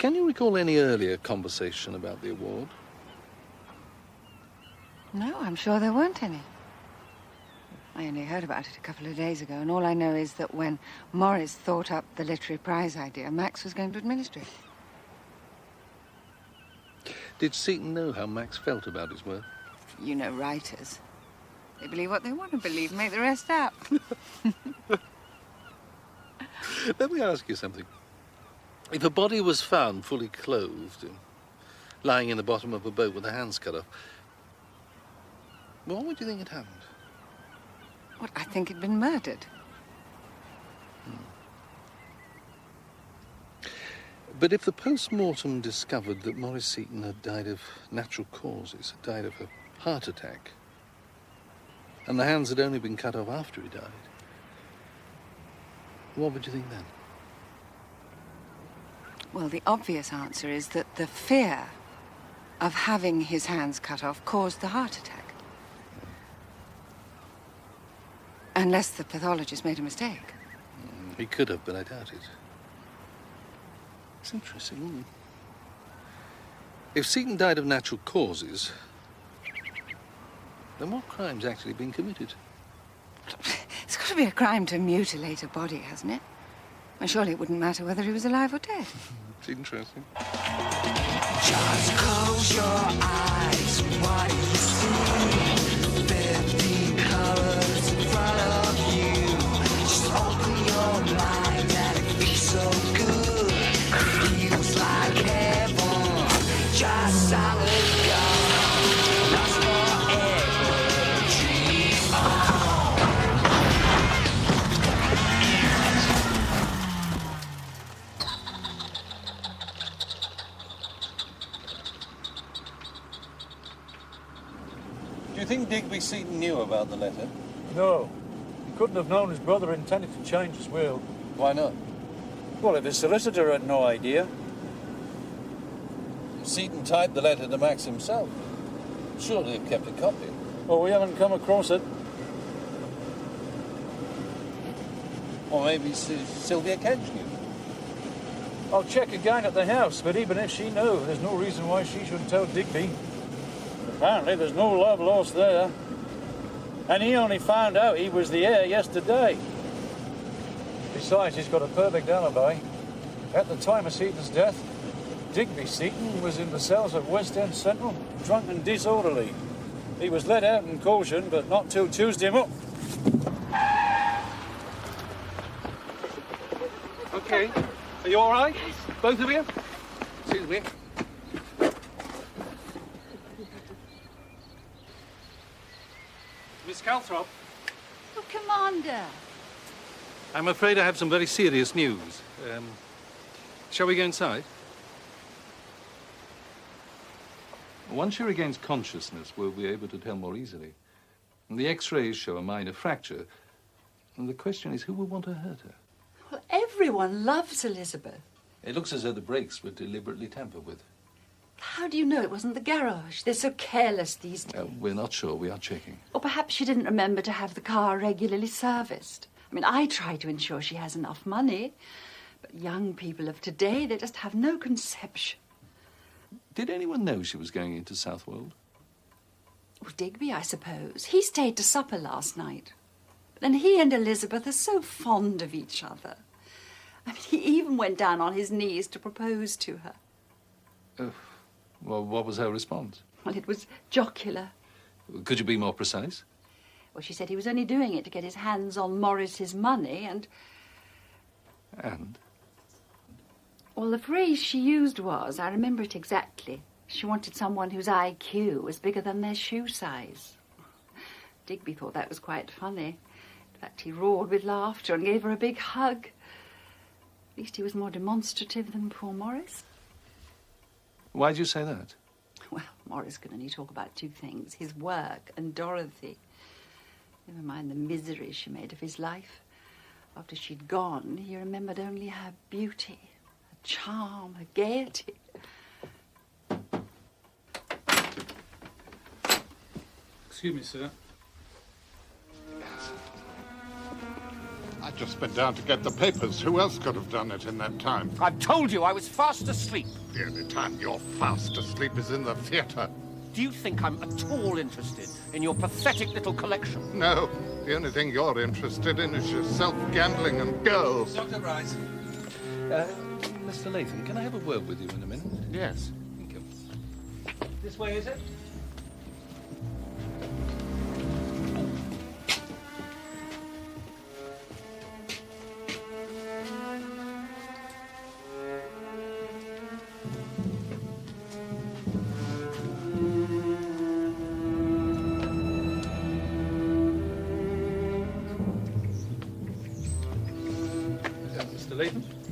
[SPEAKER 19] Can you recall any earlier conversation about the award?
[SPEAKER 9] No, I'm sure there weren't any. I only heard about it a couple of days ago, and all I know is that when Morris thought up the literary prize idea, Max was going to administer it.
[SPEAKER 19] Did Seaton know how Max felt about his work?
[SPEAKER 9] You know writers. They believe what they want to believe, make the rest up.
[SPEAKER 19] Let me ask you something. If a body was found fully clothed, lying in the bottom of a boat with the hands cut off, what would you think had happened?
[SPEAKER 9] What, I think he'd been murdered.
[SPEAKER 19] But if the post-mortem discovered that Morris Seaton had died of natural causes, had died of a heart attack, and the hands had only been cut off after he died, what would you think then?
[SPEAKER 9] Well, the obvious answer is that the fear of having his hands cut off caused the heart attack. Unless the pathologist made a mistake.
[SPEAKER 19] He could have, but I doubt it. It's interesting. If Seaton died of natural causes, then what crime's actually been committed?
[SPEAKER 9] It's got to be a crime to mutilate a body, hasn't it? And surely it wouldn't matter whether he was alive or dead.
[SPEAKER 19] It's interesting.
[SPEAKER 13] Just close your eyes, what do you see? 15 colors in front of you. Just open your mind and it feels so good. It feels like heaven, just solid gold. Lost forever, dream on.
[SPEAKER 19] Do you think Digby Seaton knew about the letter?
[SPEAKER 11] No. He couldn't have known his brother intended to change his will.
[SPEAKER 19] Why not?
[SPEAKER 11] Well, if his solicitor had no idea.
[SPEAKER 19] Seaton typed the letter to Max himself. Surely he kept a copy.
[SPEAKER 11] Well, we haven't come across it.
[SPEAKER 19] Or maybe Sylvia Kedge knew.
[SPEAKER 11] I'll check again at the house, but even if she knew, there's no reason why she shouldn't tell Digby. Apparently there's no love lost there. And he only found out he was the heir yesterday. Besides, he's got a perfect alibi. At the time of Seaton's death, Digby Seaton was in the cells at West End Central, drunk and disorderly. He was let out in caution, but not till Tuesday morning.
[SPEAKER 19] Okay. Are you all right? Both of you? Excuse me. Miss Calthrop?
[SPEAKER 3] Oh, Commander.
[SPEAKER 19] I'm afraid I have some very serious news. Shall we go inside? Once she regains consciousness, we'll be able to tell more easily. And the X-rays show a minor fracture. And the question is, who will want to hurt her?
[SPEAKER 3] Well, everyone loves Elizabeth.
[SPEAKER 19] It looks as though the brakes were deliberately tampered with.
[SPEAKER 3] How do you know it wasn't the garage? They're so careless these days.
[SPEAKER 19] We're not sure. We are checking.
[SPEAKER 3] Or perhaps she didn't remember to have the car regularly serviced. I mean, I try to ensure she has enough money. But young people of today, they just have no conception.
[SPEAKER 19] Did anyone know she was going into Southwold?
[SPEAKER 3] Well, Digby, I suppose. He stayed to supper last night. And he and Elizabeth are so fond of each other. I mean, he even went down on his knees to propose to her.
[SPEAKER 19] Well, what was her response?
[SPEAKER 3] Well, it was jocular.
[SPEAKER 19] Could you be more precise?
[SPEAKER 3] Well, she said he was only doing it to get his hands on Morris's money and...
[SPEAKER 19] And?
[SPEAKER 3] Well, the phrase she used was, I remember it exactly, she wanted someone whose IQ was bigger than their shoe size. Digby thought that was quite funny. In fact, he roared with laughter and gave her a big hug. At least he was more demonstrative than poor Morris.
[SPEAKER 19] Why'd you say that?
[SPEAKER 3] Well, Morris could only talk about two things, his work and Dorothy. Never mind the misery she made of his life. After she'd gone, he remembered only her beauty, her charm, her gaiety.
[SPEAKER 12] Excuse me, sir.
[SPEAKER 7] I
[SPEAKER 8] just been down to get the papers. Who else could have done it in that time?
[SPEAKER 22] I've told you I was fast asleep.
[SPEAKER 8] The only time you're fast asleep is in the theatre.
[SPEAKER 22] Do you think I'm at all interested in your pathetic little collection?
[SPEAKER 8] No, the only thing you're interested in is yourself, gambling and girls.
[SPEAKER 12] Dr. Rice. Mr. Latham, can I have a word with you in a minute?
[SPEAKER 22] Yes.
[SPEAKER 12] Thank you. This way, is it?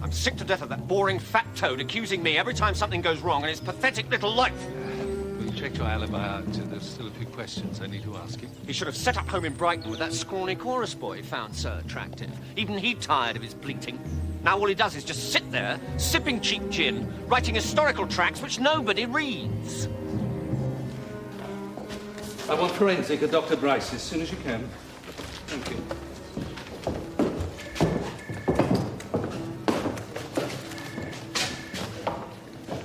[SPEAKER 22] I'm sick to death of that boring fat toad accusing me every time something goes wrong in his pathetic little life.
[SPEAKER 12] Well, you checked your alibi out. There's still a few questions I need to ask you.
[SPEAKER 22] He should have set up home in Brighton with that scrawny chorus boy he found so attractive. Even he tired of his bleating. Now all he does is just sit there, sipping cheap gin, writing historical tracts which nobody reads.
[SPEAKER 19] I want forensic at Dr. Bryce as soon as you can. Thank you.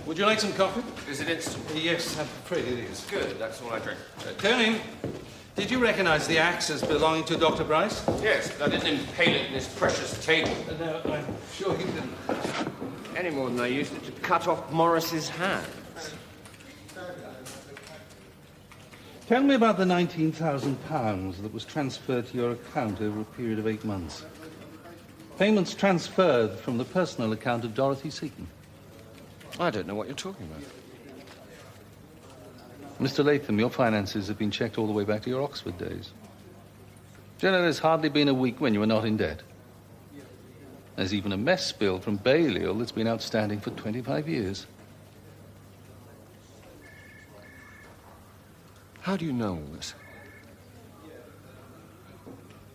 [SPEAKER 19] Would you like some coffee?
[SPEAKER 22] Is it instant?
[SPEAKER 19] Yes, I'm afraid it is.
[SPEAKER 22] Good, that's all I drink.
[SPEAKER 19] Tony, did you recognize the axe as belonging to Dr. Bryce?
[SPEAKER 22] Yes, but I didn't impale it in this precious table.
[SPEAKER 19] No, I'm sure you didn't.
[SPEAKER 22] Any more than I used it to cut off Morris's hands.
[SPEAKER 19] Tell me about the £19,000 that was transferred to your account over a period of 8 months. Payments transferred from the personal account of Dorothy Seaton.
[SPEAKER 22] I don't know what you're talking about.
[SPEAKER 19] Mr. Latham, your finances have been checked all the way back to your Oxford days. Do you know there's hardly been a week when you were not in debt? There's even a mess bill from Balliol that's been outstanding for 25 years.
[SPEAKER 22] How do you know all this?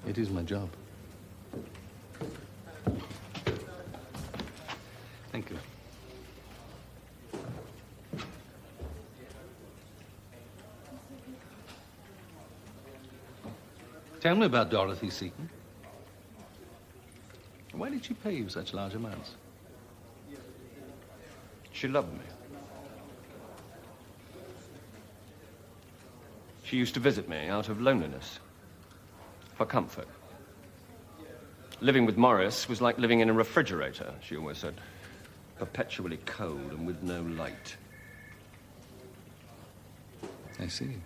[SPEAKER 19] It is my job. Thank you. Tell me about Dorothy Seaton. Why did she pay you such large amounts?
[SPEAKER 22] She loved me. She used to visit me out of loneliness, for comfort. Living with Morris was like living in a refrigerator, she always said. Perpetually cold and with no light.
[SPEAKER 19] I see.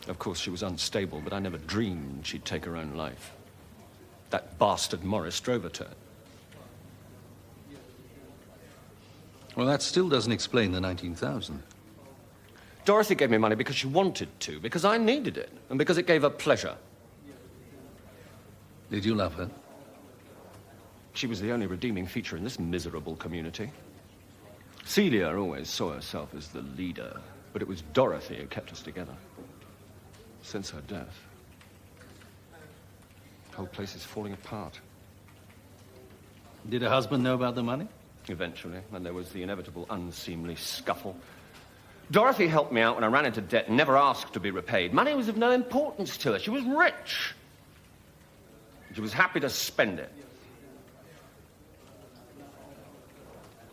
[SPEAKER 22] Of course, she was unstable, but I never dreamed she'd take her own life. That bastard Morris drove her to it.
[SPEAKER 19] Well, that still doesn't explain the 19,000.
[SPEAKER 22] Dorothy gave me money because she wanted to, because I needed it, and because it gave her pleasure.
[SPEAKER 19] Did you love her?
[SPEAKER 22] She was the only redeeming feature in this miserable community. Celia always saw herself as the leader, but it was Dorothy who kept us together. Since her death, the whole place is falling apart.
[SPEAKER 19] Did her husband know about the money?
[SPEAKER 22] Eventually, and there was the inevitable unseemly scuffle. Dorothy helped me out when I ran into debt and never asked to be repaid. Money was of no importance to her. She was rich. She was happy to spend it.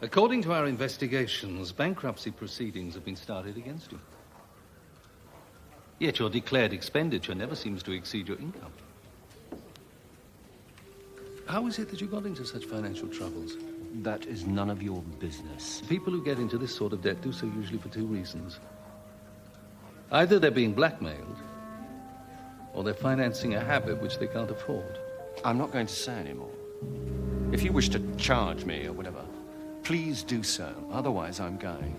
[SPEAKER 19] According to our investigations, bankruptcy proceedings have been started against you. Yet your declared expenditure never seems to exceed your income. How is it that you got into such financial troubles?
[SPEAKER 22] That is none of your business.
[SPEAKER 19] People who get into this sort of debt do so usually for two reasons. Either they're being blackmailed, or they're financing a habit which they can't afford.
[SPEAKER 22] I'm not going to say any more. If you wish to charge me or whatever, please do so. Otherwise, I'm going.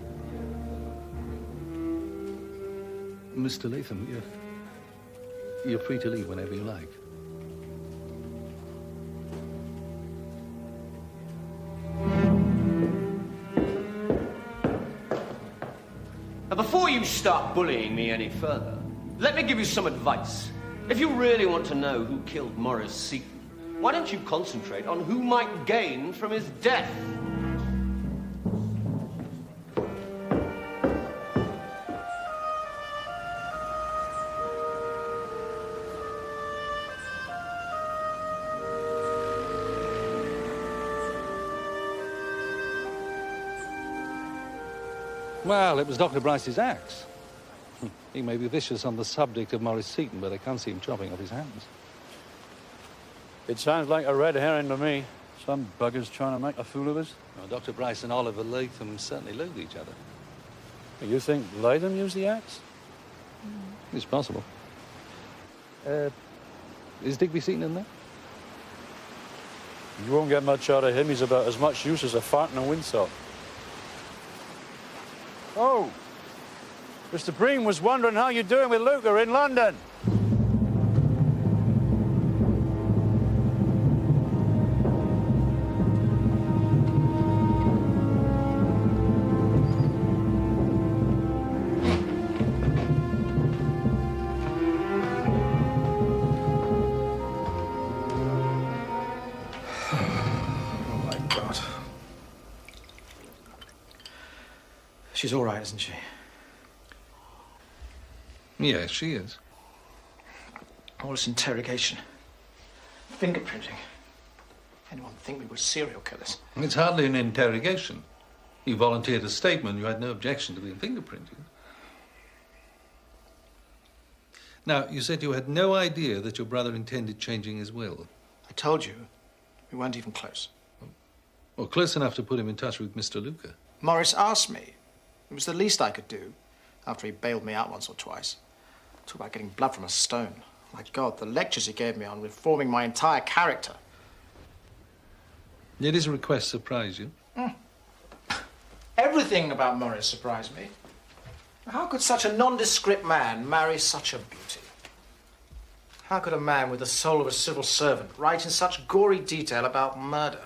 [SPEAKER 19] Mr. Latham, you're free to leave whenever you like.
[SPEAKER 22] Now, before you start bullying me any further, let me give you some advice. If you really want to know who killed Morris Seaton, why don't you concentrate on who might gain from his death?
[SPEAKER 12] Well, it was Dr. Bryce's axe. He may be vicious on the subject of Maurice Seaton, but I can't see him chopping off his hands.
[SPEAKER 11] It sounds like a red herring to me. Some bugger's trying to make a fool of us.
[SPEAKER 12] Well, Dr. Bryce and Oliver Latham certainly loathe each other.
[SPEAKER 11] You think Latham used the axe?
[SPEAKER 12] It's possible. Is Digby Seaton in there?
[SPEAKER 11] You won't get much out of him. He's about as much use as a fart in a windsock. Oh! Mr. Breen was wondering how you're doing with Luca in London.
[SPEAKER 7] She's all right, isn't she?
[SPEAKER 12] Yes, she is.
[SPEAKER 7] All this interrogation. Fingerprinting. Anyone think we were serial killers?
[SPEAKER 12] It's hardly an interrogation. You volunteered a statement. You had no objection to being fingerprinted. Now, you said you had no idea that your brother intended changing his will.
[SPEAKER 7] I told you. We weren't even close.
[SPEAKER 12] Well, close enough to put him in touch with Mr. Luca.
[SPEAKER 7] Morris asked me. It was the least I could do, after he bailed me out once or twice. Talk about getting blood from a stone. My God, the lectures he gave me on reforming my entire character.
[SPEAKER 12] Did his request surprise you?
[SPEAKER 7] Everything about Morris surprised me. How could such a nondescript man marry such a beauty? How could a man with the soul of a civil servant write in such gory detail about murder?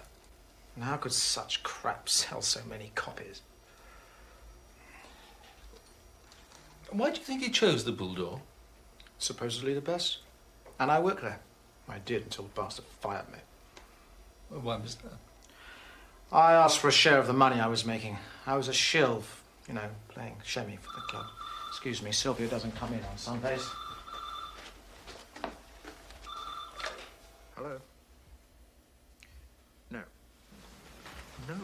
[SPEAKER 7] And how could such crap sell so many copies?
[SPEAKER 12] Why do you think he chose the Bulldog?
[SPEAKER 7] Supposedly the best. And I worked there. I did until the bastard fired me.
[SPEAKER 12] Well, why was that?
[SPEAKER 7] I asked for a share of the money I was making. I was a shill, you know, playing shammy for the club. Excuse me, Sylvia doesn't come in on Sundays. Hello? No. No.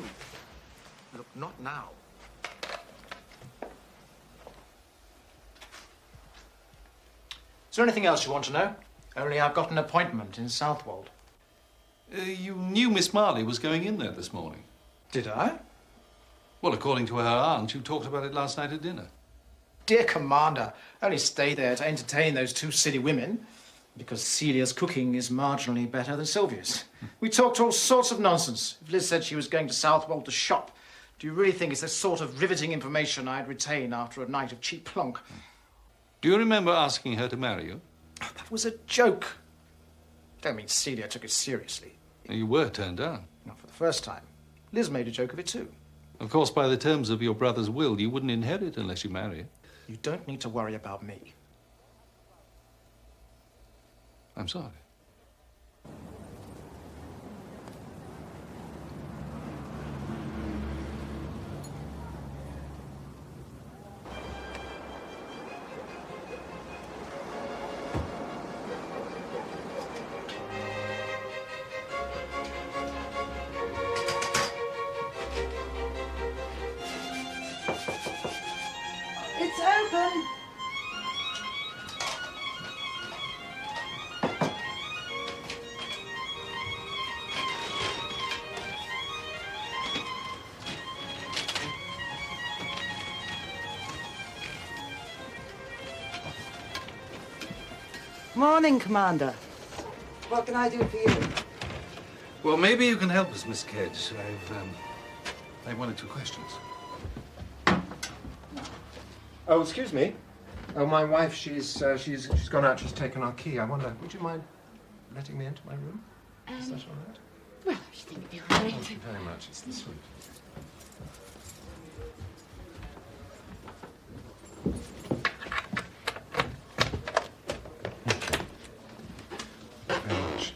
[SPEAKER 7] Look, not now. Is there anything else you want to know? Only I've got an appointment in Southwold.
[SPEAKER 12] You knew Miss Marley was going in there this morning.
[SPEAKER 7] Did I?
[SPEAKER 12] Well, according to her aunt, you talked about it last night at dinner.
[SPEAKER 7] Dear Commander, I only stayed there to entertain those two silly women because Celia's cooking is marginally better than Sylvia's. We talked all sorts of nonsense. If Liz said she was going to Southwold to shop, do you really think it's the sort of riveting information I'd retain after a night of cheap plonk?
[SPEAKER 12] Do you remember asking her to marry you?
[SPEAKER 7] That was a joke. I don't mean Celia took it seriously.
[SPEAKER 12] You were turned down.
[SPEAKER 7] Not for the first time. Liz made a joke of it too.
[SPEAKER 12] Of course, by the terms of your brother's will, you wouldn't inherit unless you marry.
[SPEAKER 7] You don't need to worry about me.
[SPEAKER 12] I'm sorry.
[SPEAKER 14] It's open. Morning, Commander. What can I do for you?
[SPEAKER 12] Well, maybe you can help us, Miss Kedge. I have one or two questions.
[SPEAKER 1] Oh, excuse me. Oh, my wife, she's gone out. She's taken our key. I wonder, would you mind letting me into my room? Is that all right?
[SPEAKER 2] Well, I think it'd be all right.
[SPEAKER 1] Thank you very much. It's the suite. Very much.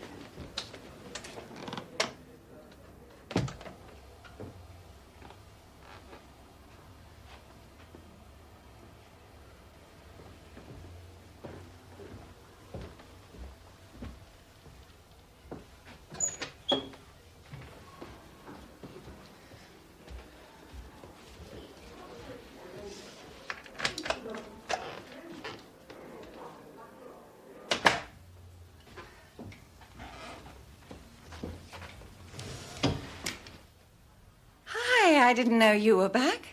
[SPEAKER 9] I didn't know you were back.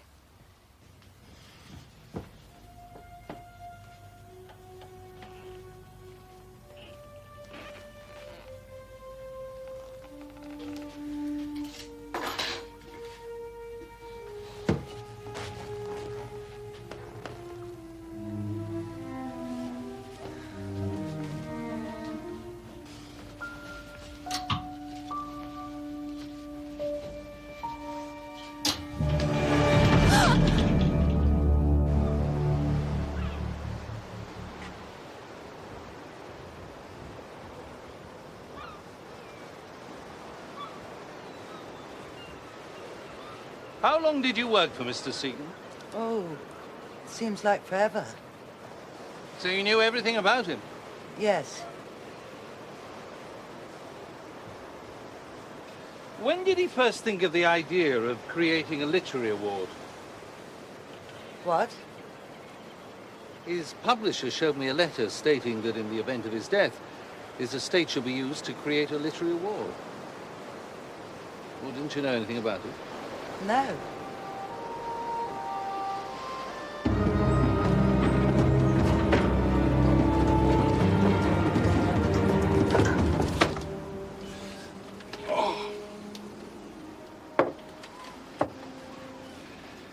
[SPEAKER 19] How long did you work for Mr. Seaton?
[SPEAKER 14] Oh, seems like forever.
[SPEAKER 19] So you knew everything about him?
[SPEAKER 14] Yes.
[SPEAKER 19] When did he first think of the idea of creating a literary award?
[SPEAKER 14] What?
[SPEAKER 19] His publisher showed me a letter stating that in the event of his death, his estate should be used to create a literary award. Well, didn't you know anything about it?
[SPEAKER 14] No.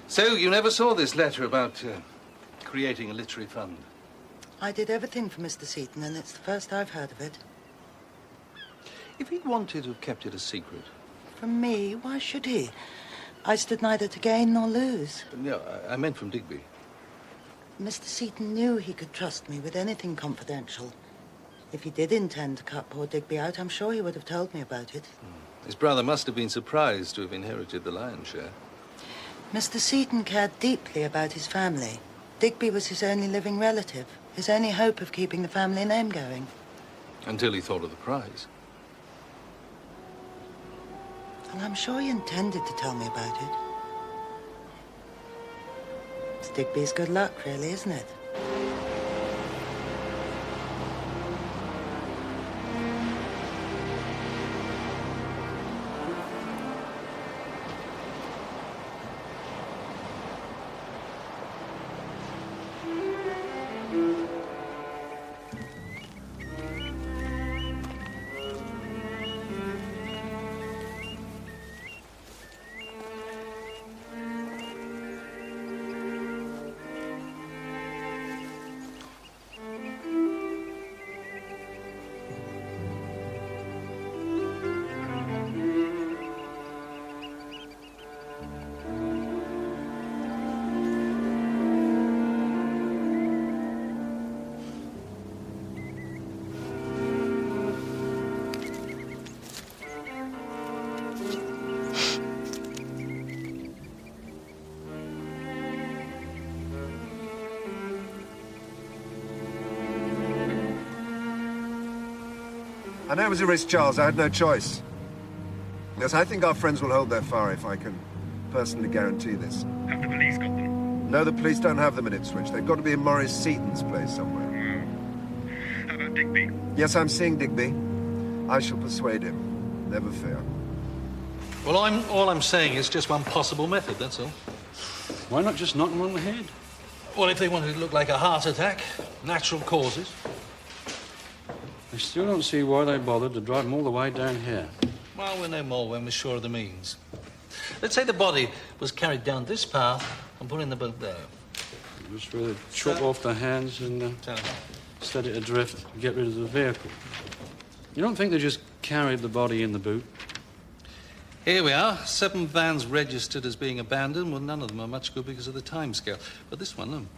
[SPEAKER 19] So you never saw this letter about creating a literary fund?
[SPEAKER 14] I did everything for Mr. Seaton, and it's the first I've heard of it.
[SPEAKER 19] If he'd wanted to have kept it a secret...
[SPEAKER 14] From me? Why should he? I stood neither to gain nor lose.
[SPEAKER 19] No, I meant from Digby.
[SPEAKER 14] Mr. Seaton knew he could trust me with anything confidential. If he did intend to cut poor Digby out, I'm sure he would have told me about it.
[SPEAKER 19] His brother must have been surprised to have inherited the lion's share.
[SPEAKER 14] Mr. Seaton cared deeply about his family. Digby was his only living relative, his only hope of keeping the family name going.
[SPEAKER 19] Until he thought of the prize.
[SPEAKER 14] And I'm sure he intended to tell me about it. It's Digby's good luck, really, isn't it?
[SPEAKER 1] I know it was a risk, Charles. I had no choice. Yes, I think our friends will hold their fire if I can personally guarantee this.
[SPEAKER 5] Have the police got them?
[SPEAKER 1] No, the police don't have them in Ipswich. They've got to be in Maurice Seaton's place somewhere.
[SPEAKER 5] How about Digby?
[SPEAKER 1] Yes, I'm seeing Digby. I shall persuade him. Never fear.
[SPEAKER 19] Well, all I'm saying is just one possible method, that's all.
[SPEAKER 21] Why not just knock them on the head?
[SPEAKER 19] Well, if they wanted it to look like a heart attack, natural causes.
[SPEAKER 21] I still don't see why they bothered to drive them all the way down here.
[SPEAKER 19] Well, we'll know more when we're sure of the means. Let's say the body was carried down this path and put in the boat there.
[SPEAKER 21] Just really chop off the hands and set it adrift and get rid of the vehicle. You don't think they just carried the body in the boot?
[SPEAKER 19] Here we are. 7 vans registered as being abandoned. Well, none of them are much good because of the timescale. But this one,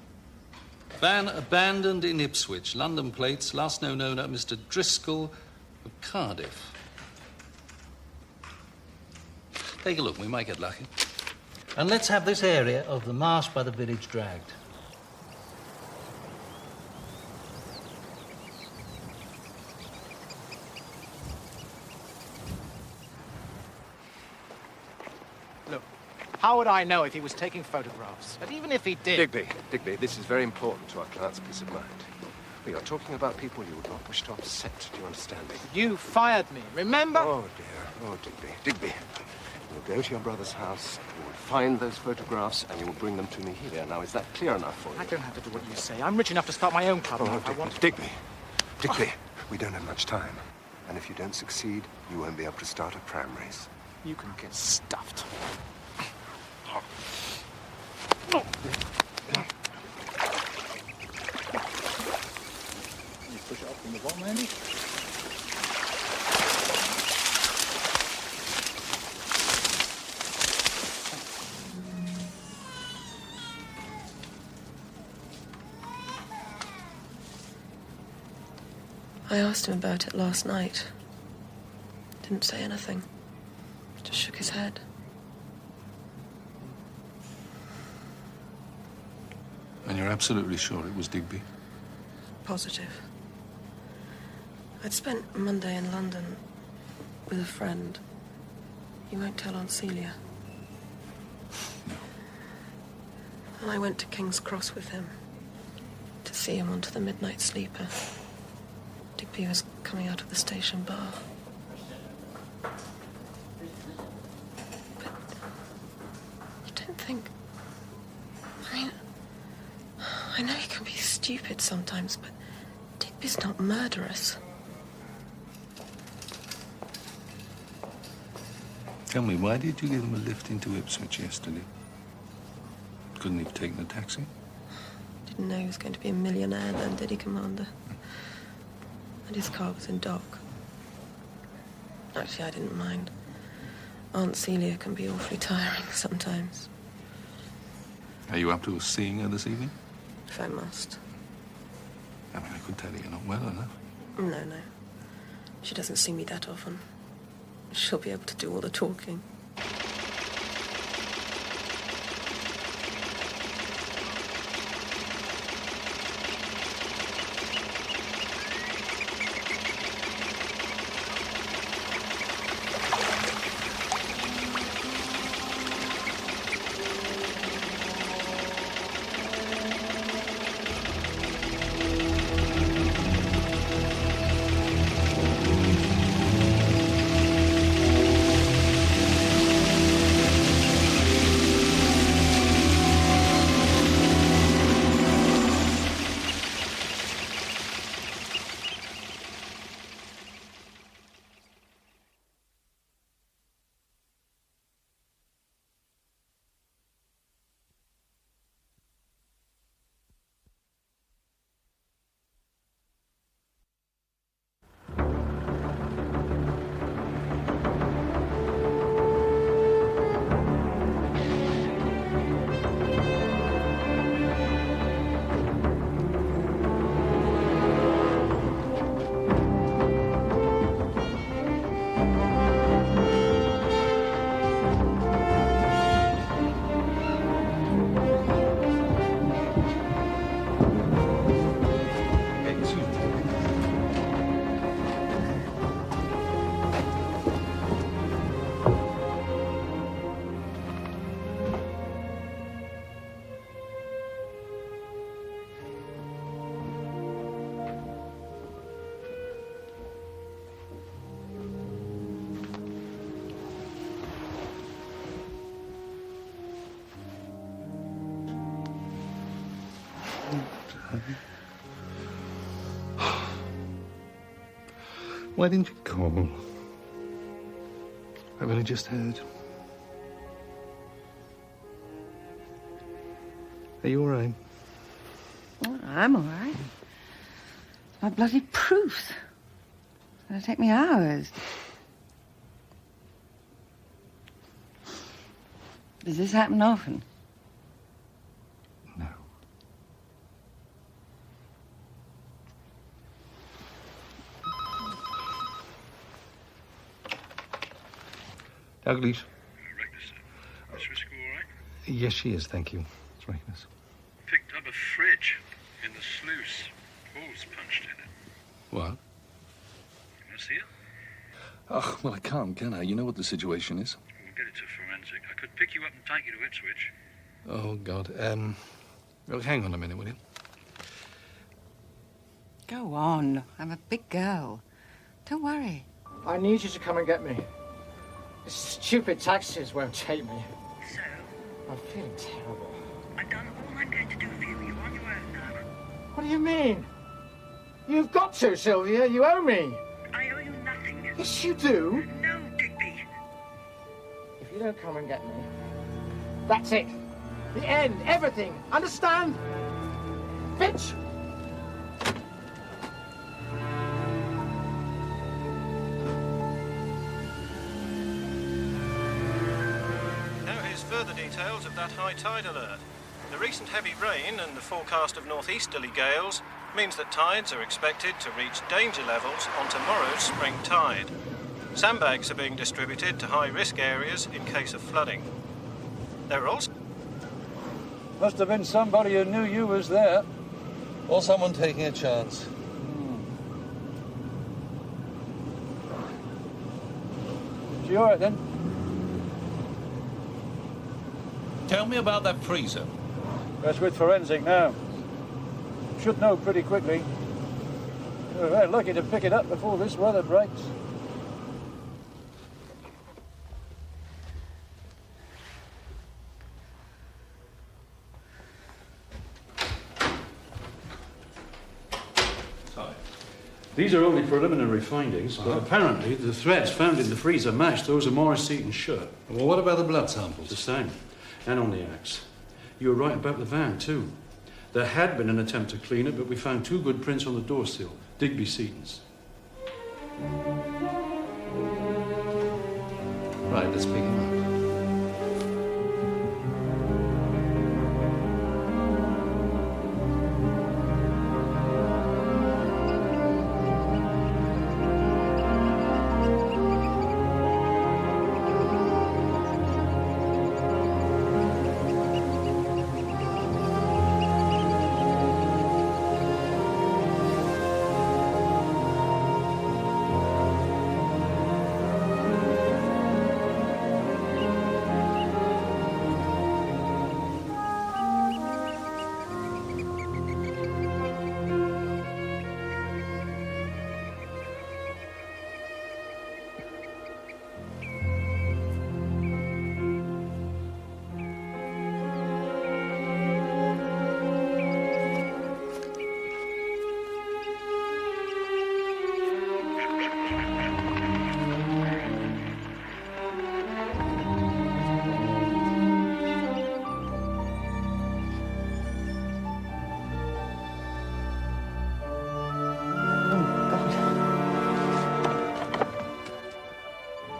[SPEAKER 19] van abandoned in Ipswich. London plates. Last known owner, Mr. Driscoll of Cardiff. Take a look. We might get lucky. And let's have this area of the marsh by the village dragged.
[SPEAKER 7] Look, how would I know if he was taking photographs? But even if he did...
[SPEAKER 6] Digby, this is very important to our client's peace of mind. We are talking about people you would not wish to upset, do you understand me?
[SPEAKER 7] You fired me, remember?
[SPEAKER 6] Oh, dear. Oh, Digby.
[SPEAKER 1] You'll go to your brother's house, you will find those photographs, and you will bring them to me here. Now, is that clear enough for you?
[SPEAKER 7] I don't have to do what you say. I'm rich enough to start my own club.
[SPEAKER 1] Oh,
[SPEAKER 7] I want...
[SPEAKER 1] Digby, we don't have much time. And if you don't succeed, you won't be able to start a pram race.
[SPEAKER 7] You can get stuffed. You push it up from the bottom, Andy?
[SPEAKER 4] I asked him about it last night. Didn't say anything. Just shook his head.
[SPEAKER 12] And you're absolutely sure it was Digby?
[SPEAKER 4] Positive. I'd spent Monday in London with a friend. You won't tell Aunt Celia.
[SPEAKER 12] No.
[SPEAKER 4] And I went to King's Cross with him to see him onto the midnight sleeper. Digby was coming out of the station bar. But you don't think... I mean, I know he can be stupid sometimes, but Digby's not murderous.
[SPEAKER 12] Tell me, why did you give him a lift into Ipswich yesterday? Couldn't he have taken a taxi?
[SPEAKER 4] Didn't know he was going to be a millionaire then, did he, Commander? And his car was in dock. Actually, I didn't mind. Aunt Celia can be awfully tiring sometimes.
[SPEAKER 12] Are you up to seeing her this evening?
[SPEAKER 4] If I must.
[SPEAKER 12] I mean, I could tell you you're not well enough.
[SPEAKER 4] No. She doesn't see me that often. She'll be able to do all the talking.
[SPEAKER 12] Why didn't you call? I've only just heard. Are you all right?
[SPEAKER 9] Oh, I'm all right. My bloody proofs. It's going to take me hours. Does this happen often?
[SPEAKER 12] No. Douglas.
[SPEAKER 5] Is Risco all right?
[SPEAKER 12] Yes, she is, thank you. It's right, miss.
[SPEAKER 5] Picked up a fridge in the sluice. Holes punched in it.
[SPEAKER 12] What?
[SPEAKER 5] You want to see it?
[SPEAKER 12] Oh, well, I can't, can I? You know what the situation is.
[SPEAKER 5] We'll get it to forensic. I could pick you up and take you to Ipswich.
[SPEAKER 12] Oh, God. Well, hang on a minute, will you?
[SPEAKER 9] Go on. I'm a big girl. Don't worry.
[SPEAKER 7] I need you to come and get me. The stupid taxis won't take me.
[SPEAKER 15] So?
[SPEAKER 7] I'm feeling terrible.
[SPEAKER 15] I've done all I'm going to do for you. You're on your own now.
[SPEAKER 7] What do you mean? You've got to, Sylvia. You owe me.
[SPEAKER 15] I owe you nothing.
[SPEAKER 7] Yes, you do.
[SPEAKER 15] No, Digby.
[SPEAKER 7] If you don't come and get me, that's it. The end. Everything. Understand? Bitch!
[SPEAKER 16] Now here's further details of that high tide alert. The recent heavy rain and the forecast of northeasterly gales means that tides are expected to reach danger levels on tomorrow's spring tide. Sandbags are being distributed to high-risk areas in case of flooding. There are also...
[SPEAKER 11] Must have been somebody who knew you was there.
[SPEAKER 10] Or someone taking a chance.
[SPEAKER 11] You all right, then?
[SPEAKER 19] Tell me about that freezer.
[SPEAKER 11] That's with forensic now. Should know pretty quickly. We're lucky to pick it up before this weather breaks.
[SPEAKER 17] These are only preliminary findings, but apparently the threads found in the freezer match those of Morris Seaton's shirt.
[SPEAKER 12] Well, what about the blood samples?
[SPEAKER 17] The same. And on the axe. You were right about the van, too. There had been an attempt to clean it, but we found 2 good prints on the door sill. Digby Seaton's.
[SPEAKER 12] Right, let's pick him up.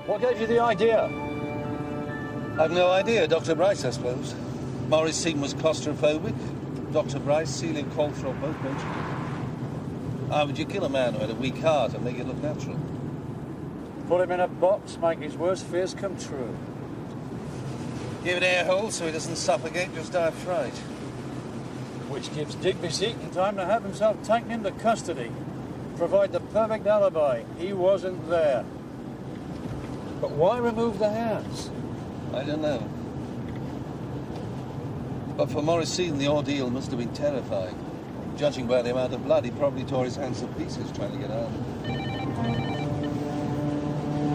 [SPEAKER 11] What gave you the idea?
[SPEAKER 10] I've no idea. Dr. Bryce, I suppose. Morris Seaton was claustrophobic. Dr. Bryce, Celia Calthrop both mentioned it. How would you kill a man who had a weak heart and make it look natural?
[SPEAKER 11] Put him in a box, make his worst fears come true.
[SPEAKER 10] Give it air holes so he doesn't suffocate, just die of fright.
[SPEAKER 11] Which gives Digby Seaton time to have himself taken into custody. Provide the perfect alibi. He wasn't there. But why remove the hands?
[SPEAKER 10] I don't know. But for Morris Seaton, the ordeal must have been terrifying. Judging by the amount of blood, he probably tore his hands to pieces trying to get out.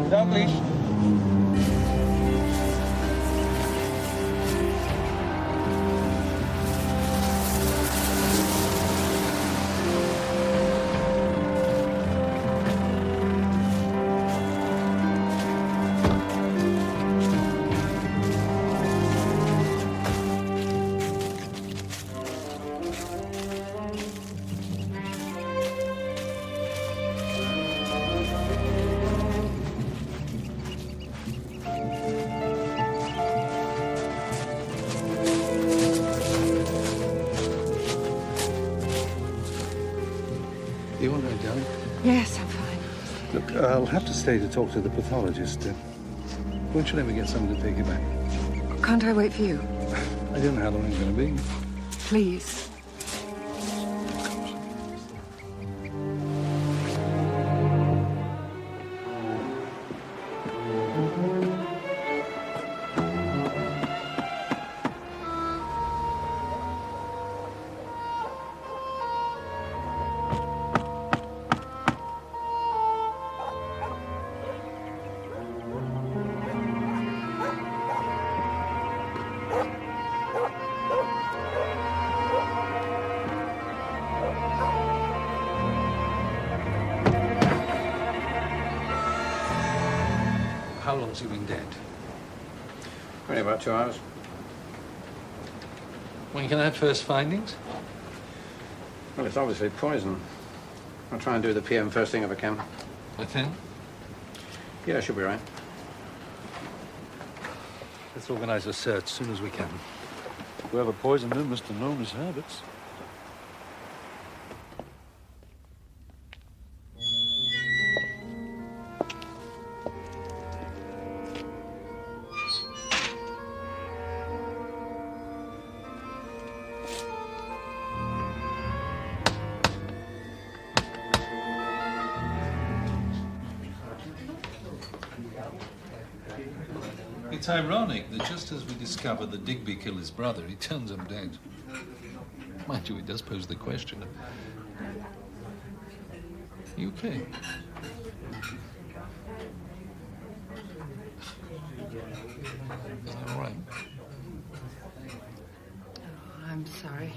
[SPEAKER 10] Douglas!
[SPEAKER 12] You all right, darling?
[SPEAKER 9] Yes, I'm fine.
[SPEAKER 12] Look, I'll have to stay to talk to the pathologist. Won't you let me get someone to take you back?
[SPEAKER 9] Can't I wait for you?
[SPEAKER 12] I don't know how long it's going to be.
[SPEAKER 9] Please.
[SPEAKER 12] how long's he been dead?
[SPEAKER 17] Only about 2 hours.
[SPEAKER 12] When can I have first findings?
[SPEAKER 17] Well, it's obviously poison. I'll try and do the PM first thing if I can.
[SPEAKER 12] By 10?
[SPEAKER 17] Yeah, should be right.
[SPEAKER 12] Let's organise a search as soon as we can.
[SPEAKER 11] Whoever poisoned him must have known his habits.
[SPEAKER 12] It's ironic that just as we discovered that Digby killed his brother, he turns him dead. Mind you, it does pose the question of... You okay? Is that all right?
[SPEAKER 9] Oh, I'm sorry.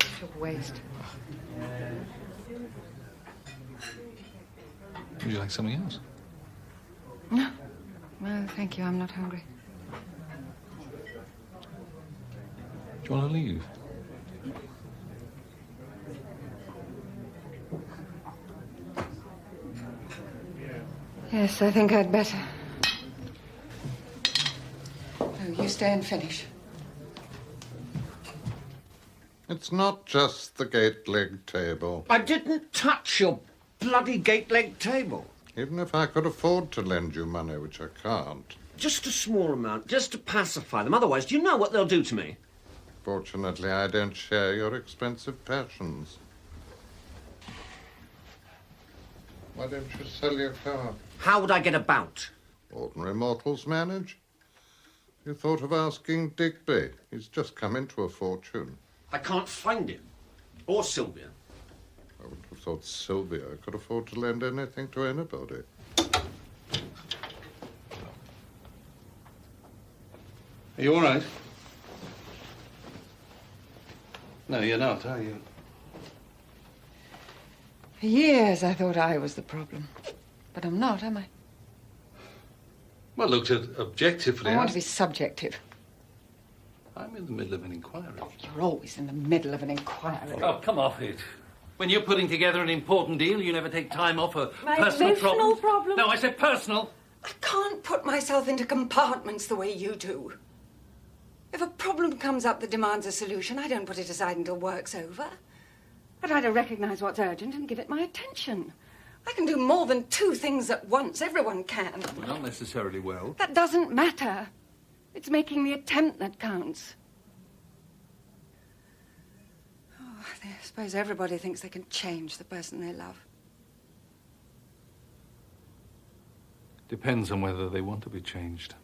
[SPEAKER 9] Such a waste.
[SPEAKER 12] Would you like something else?
[SPEAKER 9] No. No, thank you. I'm not hungry.
[SPEAKER 12] Do you want to leave?
[SPEAKER 9] Yes, I think I'd better. Oh, you stay and finish.
[SPEAKER 8] It's not just the gate leg table.
[SPEAKER 18] I didn't touch your bloody gate leg table.
[SPEAKER 8] Even if I could afford to lend you money, which I can't.
[SPEAKER 18] Just a small amount, just to pacify them. Otherwise, do you know what they'll do to me?
[SPEAKER 8] Fortunately, I don't share your expensive passions. Why don't you sell your car?
[SPEAKER 18] How would I get about?
[SPEAKER 8] Ordinary mortals manage. You thought of asking Digby? He's just come into a fortune.
[SPEAKER 18] I can't find him. Or Sylvia.
[SPEAKER 8] I wouldn't have thought Sylvia could afford to lend anything to anybody.
[SPEAKER 12] Are you all right? No, you're not, are you?
[SPEAKER 9] For years, I thought I was the problem. But I'm not, am I?
[SPEAKER 12] Well, looked at objectively...
[SPEAKER 9] I want to be subjective.
[SPEAKER 12] I'm in the middle of an inquiry.
[SPEAKER 9] You're always in the middle of an inquiry.
[SPEAKER 19] Oh, come off it. When you're putting together an important deal, you never take time off for
[SPEAKER 9] My
[SPEAKER 19] personal
[SPEAKER 9] emotional
[SPEAKER 19] problems.
[SPEAKER 9] problems?
[SPEAKER 19] No, I said personal.
[SPEAKER 9] I can't put myself into compartments the way you do. If a problem comes up that demands a solution, I don't put it aside until work's over. I try to recognize what's urgent and give it my attention. I can do more than 2 things at once. Everyone can.
[SPEAKER 12] Well, not necessarily well.
[SPEAKER 9] That doesn't matter. It's making the attempt that counts. Oh, I suppose everybody thinks they can change the person they love.
[SPEAKER 12] Depends on whether they want to be changed.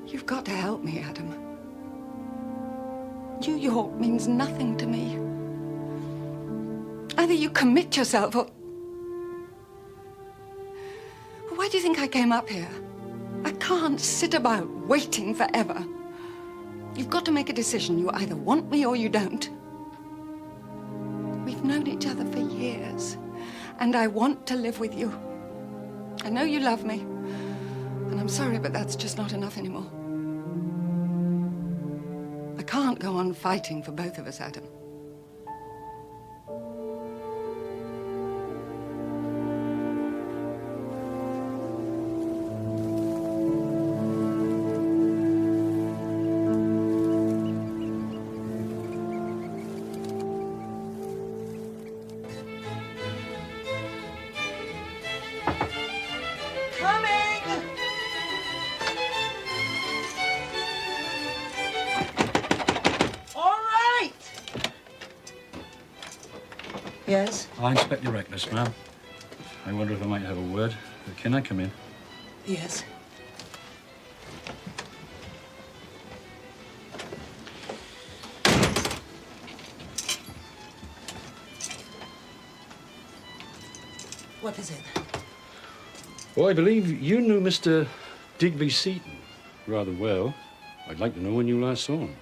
[SPEAKER 9] You've got to help me, Adam. New York means nothing to me. Either you commit yourself or... Why do you think I came up here? I can't sit about waiting forever. You've got to make a decision. You either want me or you don't. We've known each other for years, and I want to live with you. I know you love me, and I'm sorry, but that's just not enough anymore. I can't go on fighting for both of us, Adam. Yes?
[SPEAKER 11] I inspect your reckless, ma'am. I wonder if I might have a word. Can I come in?
[SPEAKER 14] Yes. What is it?
[SPEAKER 11] Well, I believe you knew Mr. Digby Seaton.
[SPEAKER 21] Rather well. I'd like to know when you last saw him.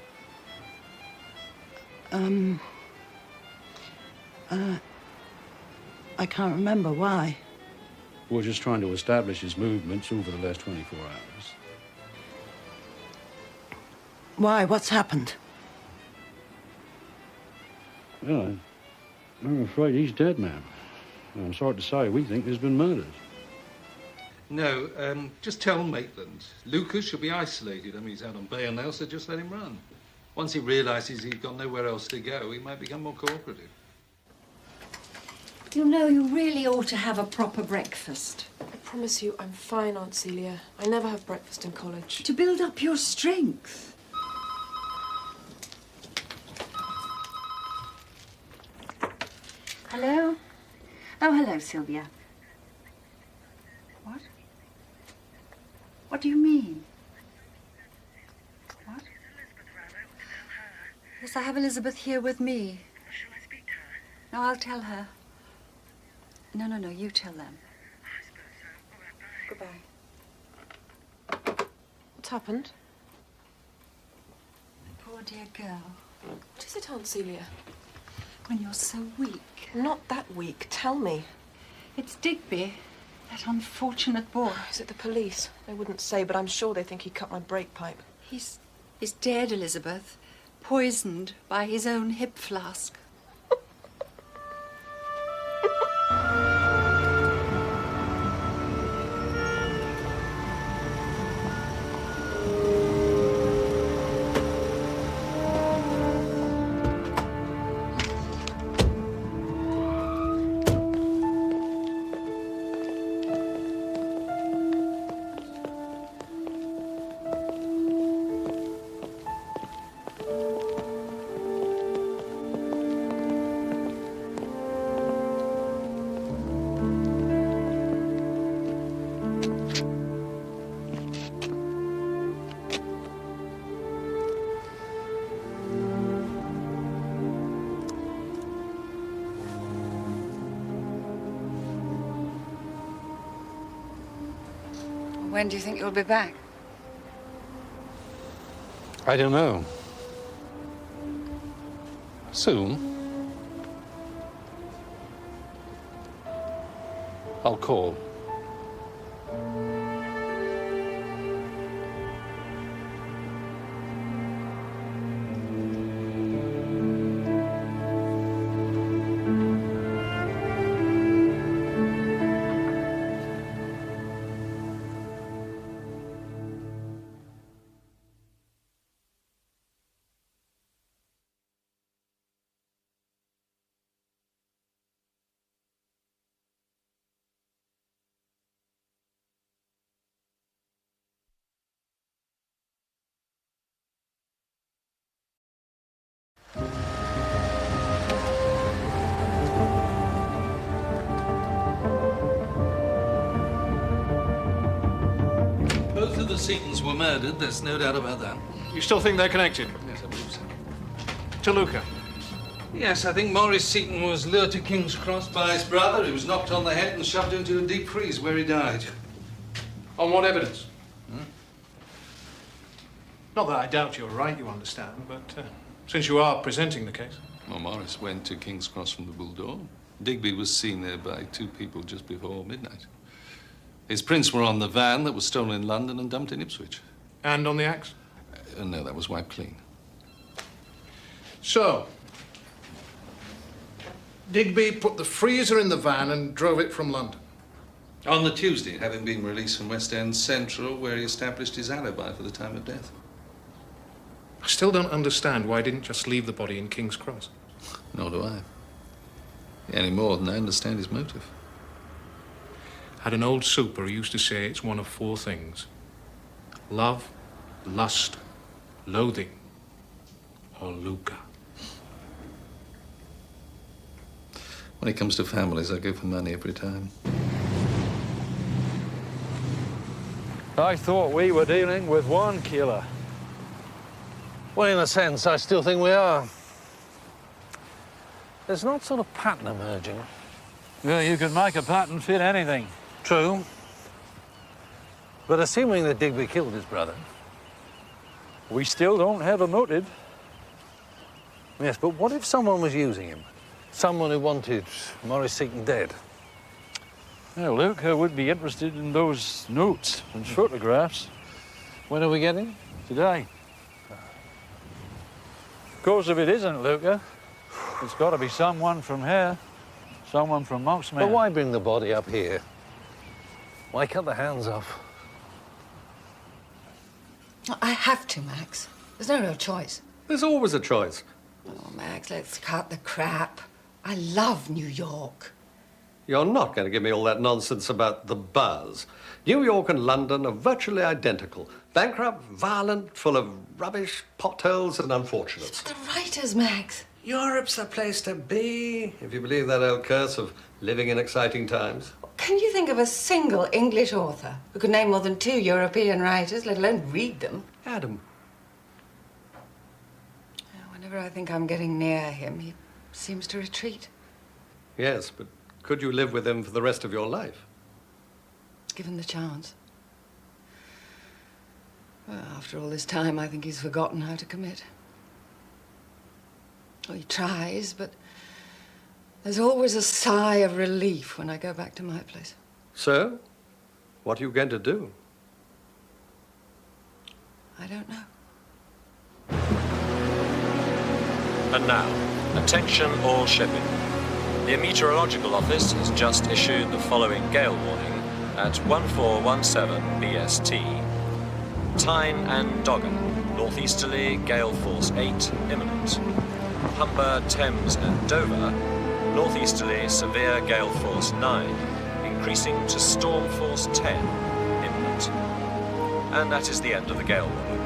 [SPEAKER 14] I can't remember. Why?
[SPEAKER 21] We're just trying to establish his movements over the last 24 hours.
[SPEAKER 14] Why? What's happened?
[SPEAKER 21] Well, I'm afraid he's dead, ma'am. I'm sorry to say, we think there's been murders.
[SPEAKER 12] No, just tell Maitland. Lucas should be isolated. I mean, he's out on bail now, so just let him run. Once he realises he's got nowhere else to go, he might become more cooperative.
[SPEAKER 3] You know, you really ought to have a proper breakfast.
[SPEAKER 4] I promise you, I'm fine, Aunt Celia. I never have breakfast in college.
[SPEAKER 3] To build up your strength. Hello? Oh, hello, Sylvia. What? What do you mean? What? Yes, I have Elizabeth here with me.
[SPEAKER 15] Shall I speak to her?
[SPEAKER 3] No, I'll tell her. No, you tell them.
[SPEAKER 15] I suppose so. All right, bye.
[SPEAKER 4] Goodbye. What's happened?
[SPEAKER 3] Poor dear girl.
[SPEAKER 4] What is it, Aunt Celia?
[SPEAKER 3] When you're so weak.
[SPEAKER 4] Not that weak. Tell me.
[SPEAKER 3] It's Digby, that unfortunate boy.
[SPEAKER 4] Is it the police? They wouldn't say, but I'm sure they think he cut my brake pipe.
[SPEAKER 3] He's dead, Elizabeth. Poisoned by his own hip flask.
[SPEAKER 9] When do you think you'll be back?
[SPEAKER 12] I don't know. Soon. I'll call. Both of the Seatons were murdered, there's no doubt about that.
[SPEAKER 11] You still think they're connected?
[SPEAKER 12] Yes, I believe so.
[SPEAKER 11] To Luca?
[SPEAKER 12] Yes, I think Maurice Seaton was lured to King's Cross by his brother. He was knocked on the head and shoved into a deep freeze where he died.
[SPEAKER 11] On what evidence? Not that I doubt you're right, you understand, but since you are presenting the case.
[SPEAKER 12] Well, Maurice went to King's Cross from the Bull Door. Digby was seen there by two people just before midnight. His prints were on the van that was stolen in London and dumped in Ipswich.
[SPEAKER 11] And on the axe?
[SPEAKER 12] No, that was wiped clean.
[SPEAKER 11] So, Digby put the freezer in the van and drove it from London.
[SPEAKER 12] On the Tuesday, having been released from West End Central, where he established his alibi for the time of death.
[SPEAKER 11] I still don't understand why he didn't just leave the body in King's Cross.
[SPEAKER 12] Nor do I. Any more than I understand his motive.
[SPEAKER 11] Had an old super who used to say it's one of four things: love, lust, loathing, or Luca.
[SPEAKER 12] When it comes to families, I go for money every time.
[SPEAKER 19] I thought we were dealing with one killer. Well, in a sense, I still think we are. There's not sort of pattern emerging.
[SPEAKER 11] Well, you could make a pattern fit anything.
[SPEAKER 19] True. But assuming that Digby killed his brother,
[SPEAKER 11] We still don't have a motive.
[SPEAKER 19] Yes, but what if someone was using him? Someone who wanted Maurice Seaton dead?
[SPEAKER 11] Well, Luke, I would be interested in those notes and photographs.
[SPEAKER 19] When are we getting?
[SPEAKER 11] Today. Of course, if it isn't Luca, it's got to be someone from here. Someone from Moxman.
[SPEAKER 19] But why bring the body up here? Why cut the hands off?
[SPEAKER 9] I have to, Max. There's no real choice.
[SPEAKER 18] There's always a choice.
[SPEAKER 9] Oh, Max, let's cut the crap. I love New York.
[SPEAKER 18] You're not going to give me all that nonsense about the buzz. New York and London are virtually identical. Bankrupt, violent, full of rubbish, potholes and unfortunates.
[SPEAKER 9] The writers, Max.
[SPEAKER 18] Europe's the place to be, if you believe that old curse of living in exciting times.
[SPEAKER 9] Can you think of a single English author who could name more than 2 European writers, let alone read them?
[SPEAKER 18] Adam.
[SPEAKER 9] Whenever I think I'm getting near him, he seems to retreat.
[SPEAKER 18] Yes, but could you live with him for the rest of your life?
[SPEAKER 9] Given the chance. Well, after all this time, I think he's forgotten how to commit. Well, he tries, but there's always a sigh of relief when I go back to my place.
[SPEAKER 18] So, what are you going to do?
[SPEAKER 9] I don't know.
[SPEAKER 16] And now, attention all shipping. The Meteorological Office has just issued the following gale warning at 1417 BST. Tyne and Dogger, northeasterly, gale force 8, imminent. Humber, Thames and Dover, northeasterly, severe gale force 9, increasing to storm force 10, imminent. And that is the end of the gale warning.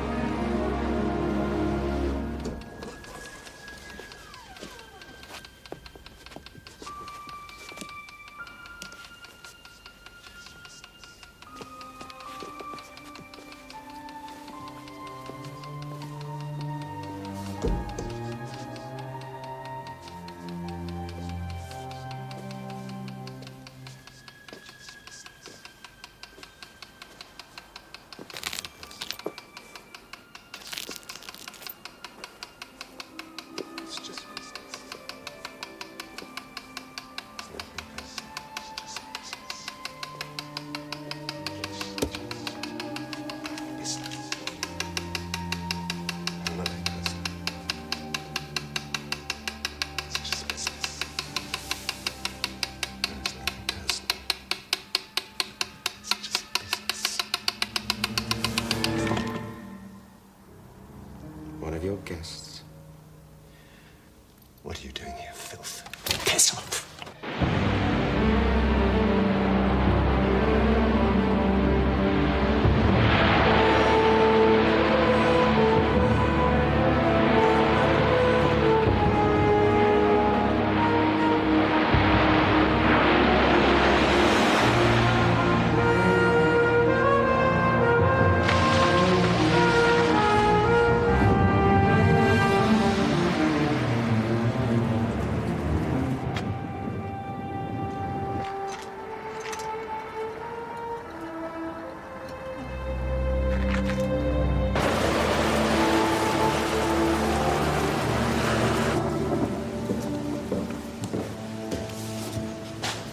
[SPEAKER 6] One of your guests. What are you doing here, filth? Piss off!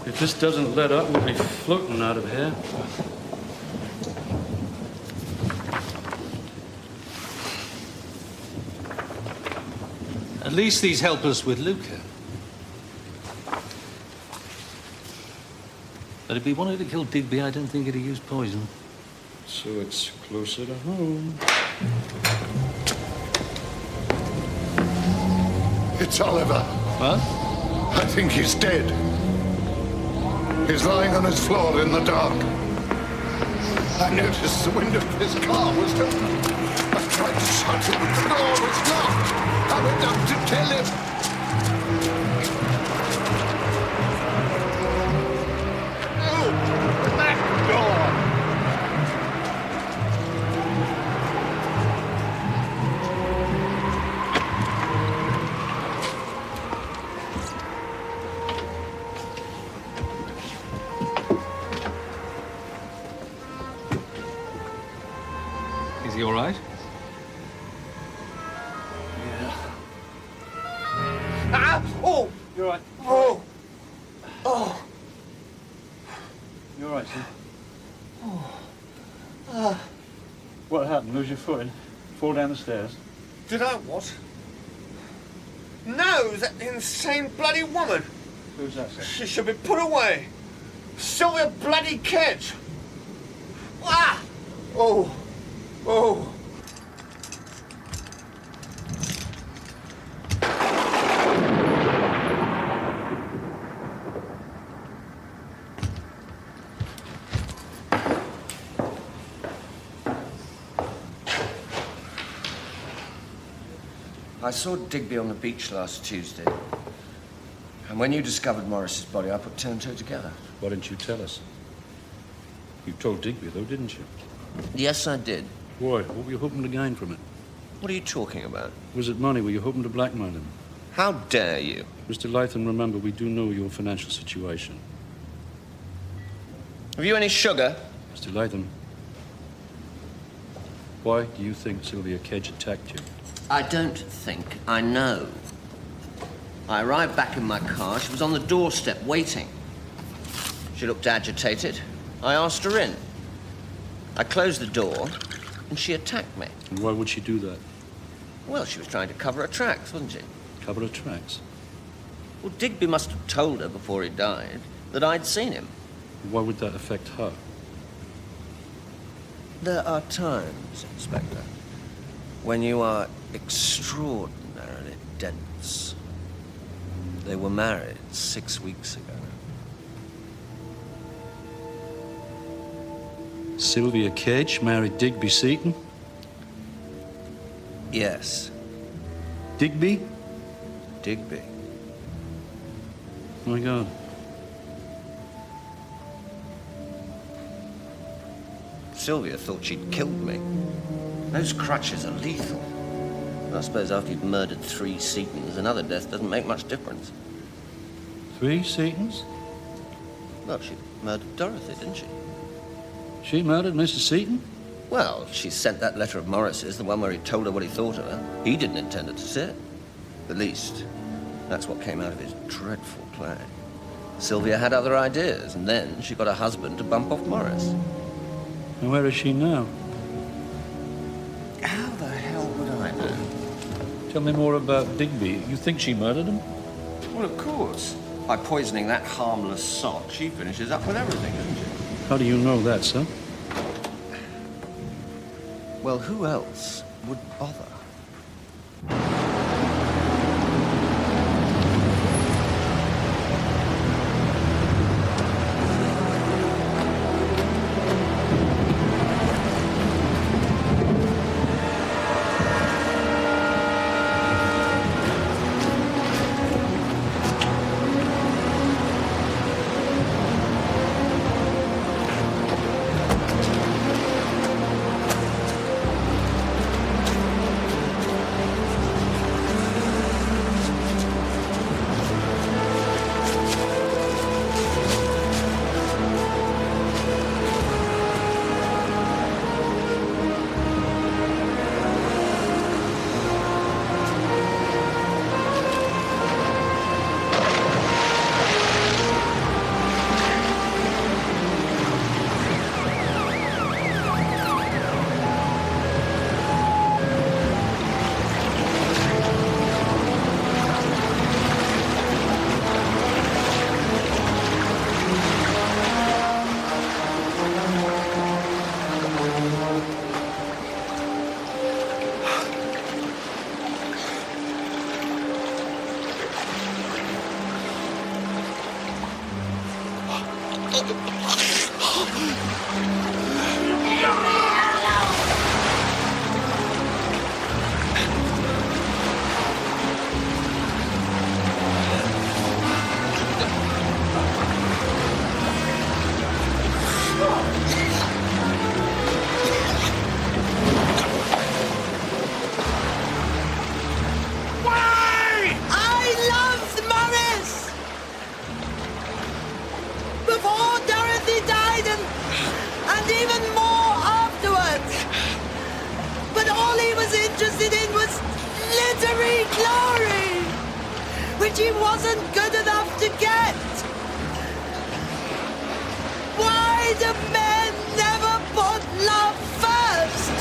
[SPEAKER 21] If this doesn't let up, we'll be floating out of here.
[SPEAKER 19] At least these help us with Luca. But if he wanted to kill Digby, I don't think he'd have used poison.
[SPEAKER 21] So it's closer to home.
[SPEAKER 8] It's Oliver.
[SPEAKER 19] What?
[SPEAKER 8] I think he's dead. He's lying on his floor in the dark. I noticed the window of his car was open. I tried to shut it, but the door was locked. I went up to tell him. No! The back door!
[SPEAKER 19] Is he all right?
[SPEAKER 21] You're right.
[SPEAKER 6] Oh! Oh!
[SPEAKER 21] You're right, son.
[SPEAKER 6] Oh.
[SPEAKER 21] What happened? Lose your footing? Fall down the stairs?
[SPEAKER 6] Did I what? No, that insane bloody woman.
[SPEAKER 21] Who's that, sir?
[SPEAKER 6] She should be put away. Sylvia bloody Kedge. Ah! Oh. Oh.
[SPEAKER 22] I saw Digby on the beach last Tuesday. And when you discovered Morris's body, I put two and two together.
[SPEAKER 21] Why didn't you tell us? You told Digby, though, didn't you?
[SPEAKER 22] Yes, I did.
[SPEAKER 21] Why? What were you hoping to gain from it?
[SPEAKER 22] What are you talking about?
[SPEAKER 21] Was it money? Were you hoping to blackmail him?
[SPEAKER 22] How dare you?
[SPEAKER 21] Mr. Latham, remember, we do know your financial situation.
[SPEAKER 22] Have you any sugar?
[SPEAKER 21] Mr. Latham, why do you think Sylvia Kedge attacked you?
[SPEAKER 22] I don't think. I know. I arrived back in my car. She was on the doorstep, waiting. She looked agitated. I asked her in. I closed the door, and she attacked me.
[SPEAKER 21] And why would she do that?
[SPEAKER 22] Well, she was trying to cover her tracks, wasn't she?
[SPEAKER 21] Cover her tracks?
[SPEAKER 22] Well, Digby must have told her before he died that I'd seen him.
[SPEAKER 21] Why would that affect her?
[SPEAKER 22] There are times, Inspector, when you are extraordinarily dense. They were married 6 weeks ago.
[SPEAKER 21] Sylvia Kedge married Digby Seaton?
[SPEAKER 22] Yes.
[SPEAKER 21] Digby?
[SPEAKER 22] Digby.
[SPEAKER 21] My God.
[SPEAKER 22] Sylvia thought she'd killed me. Those crutches are lethal. I suppose after you've murdered 3 Seatons, another death doesn't make much difference.
[SPEAKER 21] 3 Seatons?
[SPEAKER 22] Well, she murdered Dorothy, didn't she?
[SPEAKER 21] She murdered Mrs. Seaton?
[SPEAKER 22] Well, she sent that letter of Morris's, the one where he told her what he thought of her. He didn't intend her to see it. At least, that's what came out of his dreadful plan. Sylvia had other ideas, and then she got her husband to bump off Morris.
[SPEAKER 21] And where is she now?
[SPEAKER 22] How the hell would I know?
[SPEAKER 21] Tell me more about Digby. You think she murdered him?
[SPEAKER 22] Well, of course. By poisoning that harmless sot, she finishes up with everything, doesn't she?
[SPEAKER 21] How do you know that, sir?
[SPEAKER 22] Well, who else would bother?
[SPEAKER 13] Before Dorothy died and
[SPEAKER 14] she wasn't good enough to get? Why do men never put love first?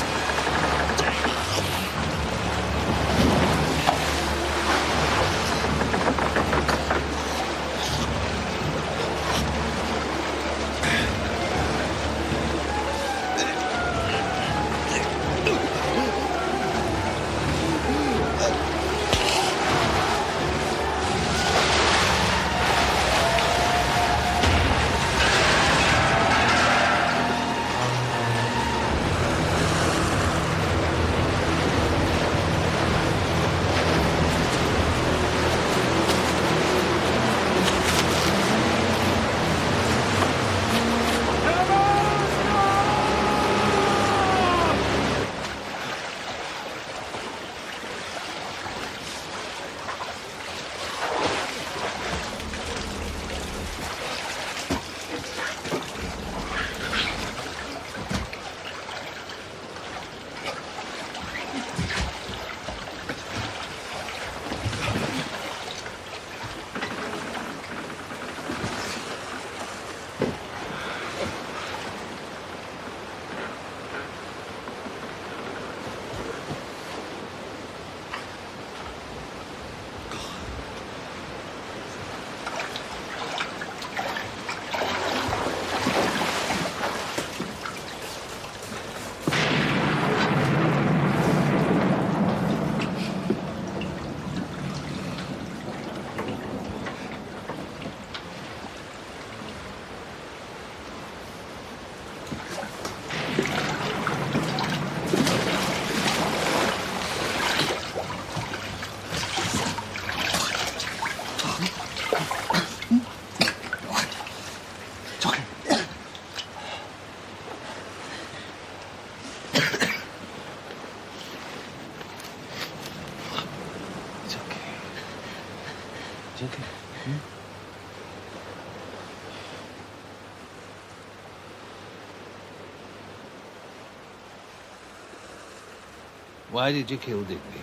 [SPEAKER 19] Why did you kill Digby?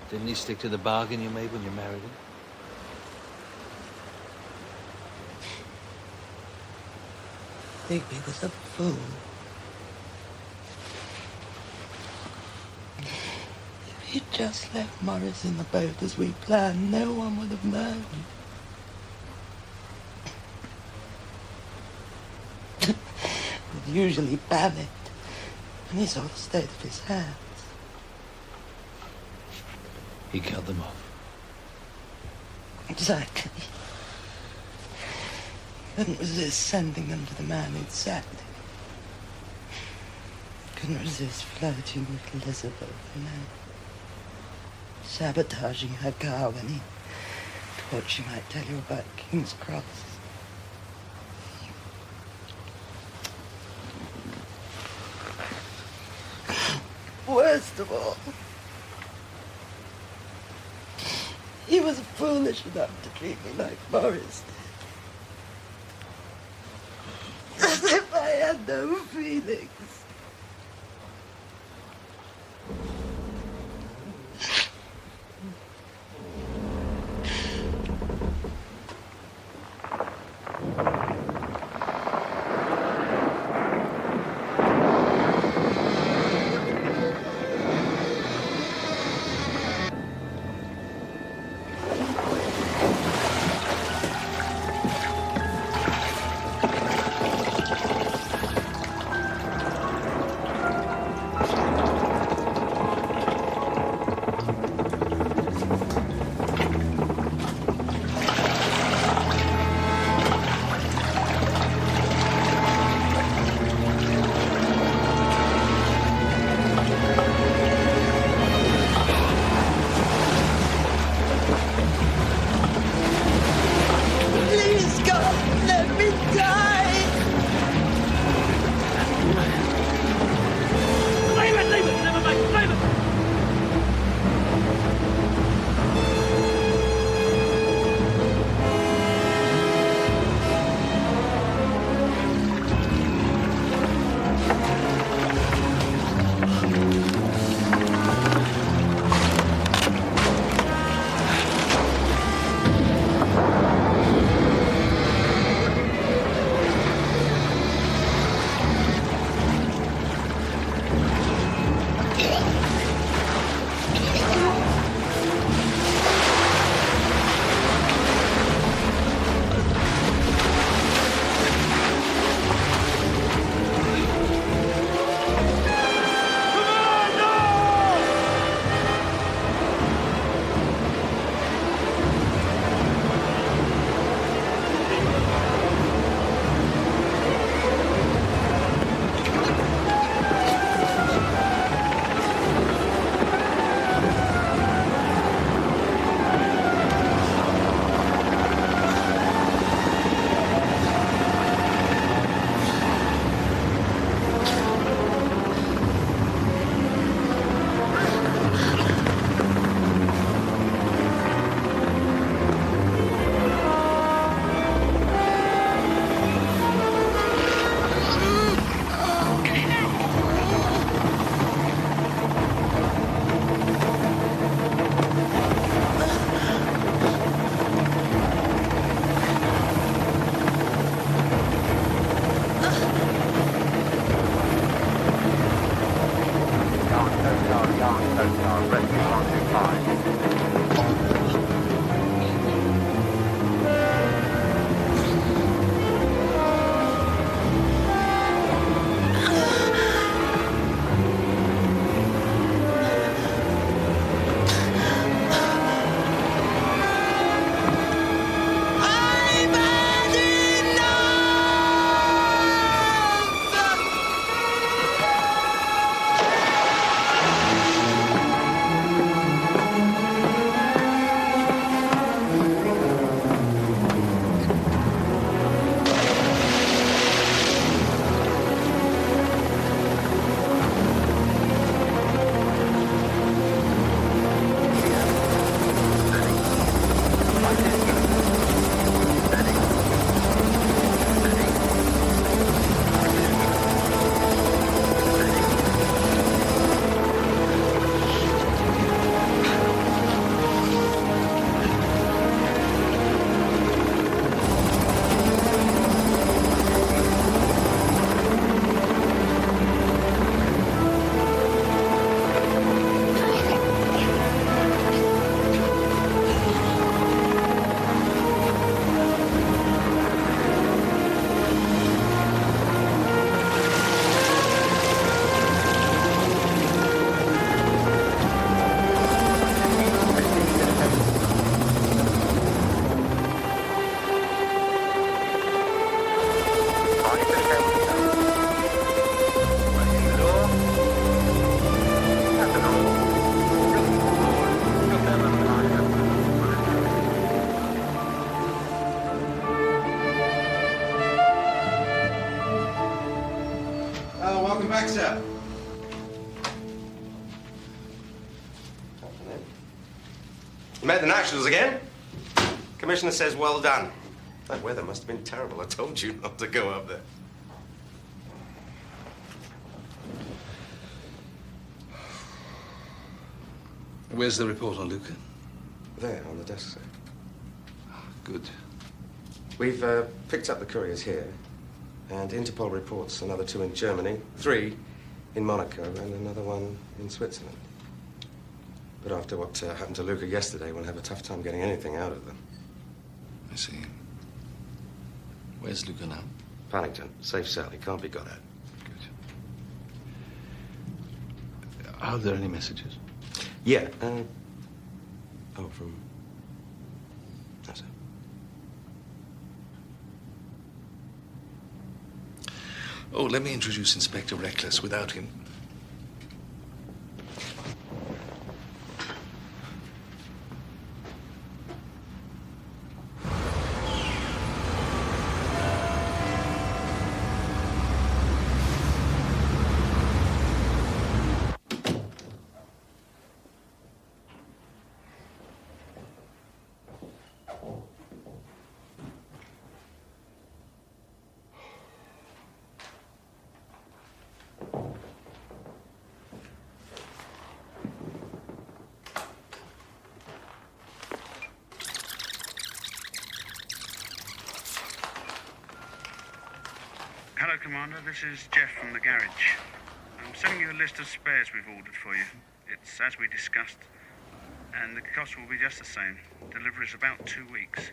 [SPEAKER 19] Didn't he stick to the bargain you made when you married him?
[SPEAKER 14] Digby was a fool. If he'd just left Morris in the boat as we planned, no one would have known. We'd usually panicked, and he saw the state of his hands.
[SPEAKER 19] He cut them off.
[SPEAKER 14] Exactly. Couldn't resist sending them to the man who'd sacked him. Couldn't resist flirting with Elizabeth, you know. Sabotaging her car when he thought she might tell you about King's Cross. Worst of all, he was foolish enough to treat me like Morris did. As if I had no feelings.
[SPEAKER 6] Oh, welcome back, sir. You met the Nationals again? Commissioner says well done. That weather must have been terrible. I told you not to go up there.
[SPEAKER 12] Where's the report on Luca?
[SPEAKER 6] There, on the desk, sir.
[SPEAKER 12] Good.
[SPEAKER 6] We've picked up the couriers here, and Interpol reports another 2 in Germany, 3 in Monaco, and another 1 in Switzerland. But after what happened to Luca yesterday, we'll have a tough time getting anything out of them.
[SPEAKER 12] I see. Where's Luca now?
[SPEAKER 6] Paddington, safe cell. He can't be got at.
[SPEAKER 12] Are there any messages?
[SPEAKER 6] Yeah. Oh, from... That's it.
[SPEAKER 12] Oh, let me introduce Inspector Reckless without him.
[SPEAKER 13] Hello, Commander. This is Jeff from the garage. I'm sending you a list of spares we've ordered for you. It's as we discussed, and the cost will be just the same. Delivery's about 2 weeks.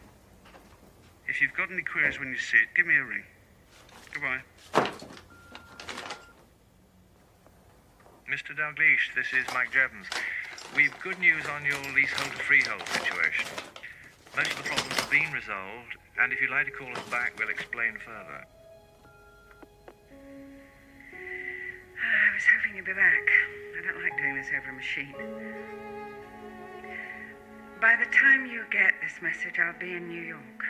[SPEAKER 13] If you've got any queries when you see it, give me a ring. Goodbye.
[SPEAKER 20] Mr. Dalgleish, this is Mike Jevons. We've good news on your leasehold to freehold situation. Most of the problems have been resolved, and if you'd like to call us back, we'll explain further.
[SPEAKER 9] I was hoping you'd be back. I don't like doing this over a machine. By the time you get this message, I'll be in New York.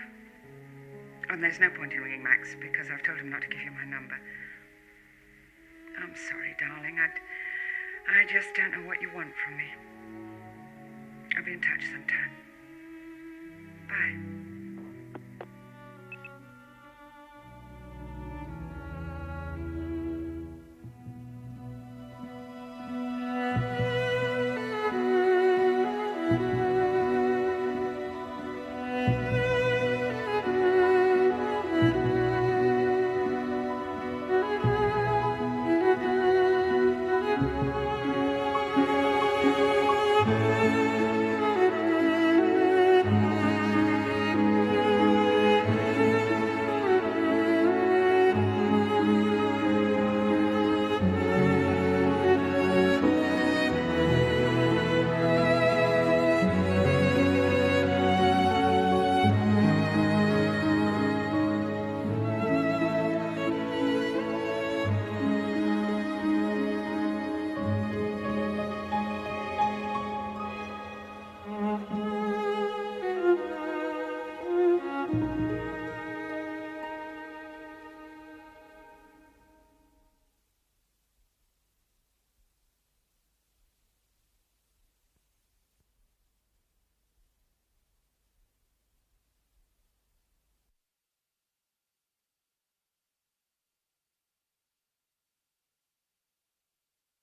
[SPEAKER 9] And there's no point in ringing Max, because I've told him not to give you my number. I'm sorry, darling. I just don't know what you want from me. I'll be in touch sometime. Bye.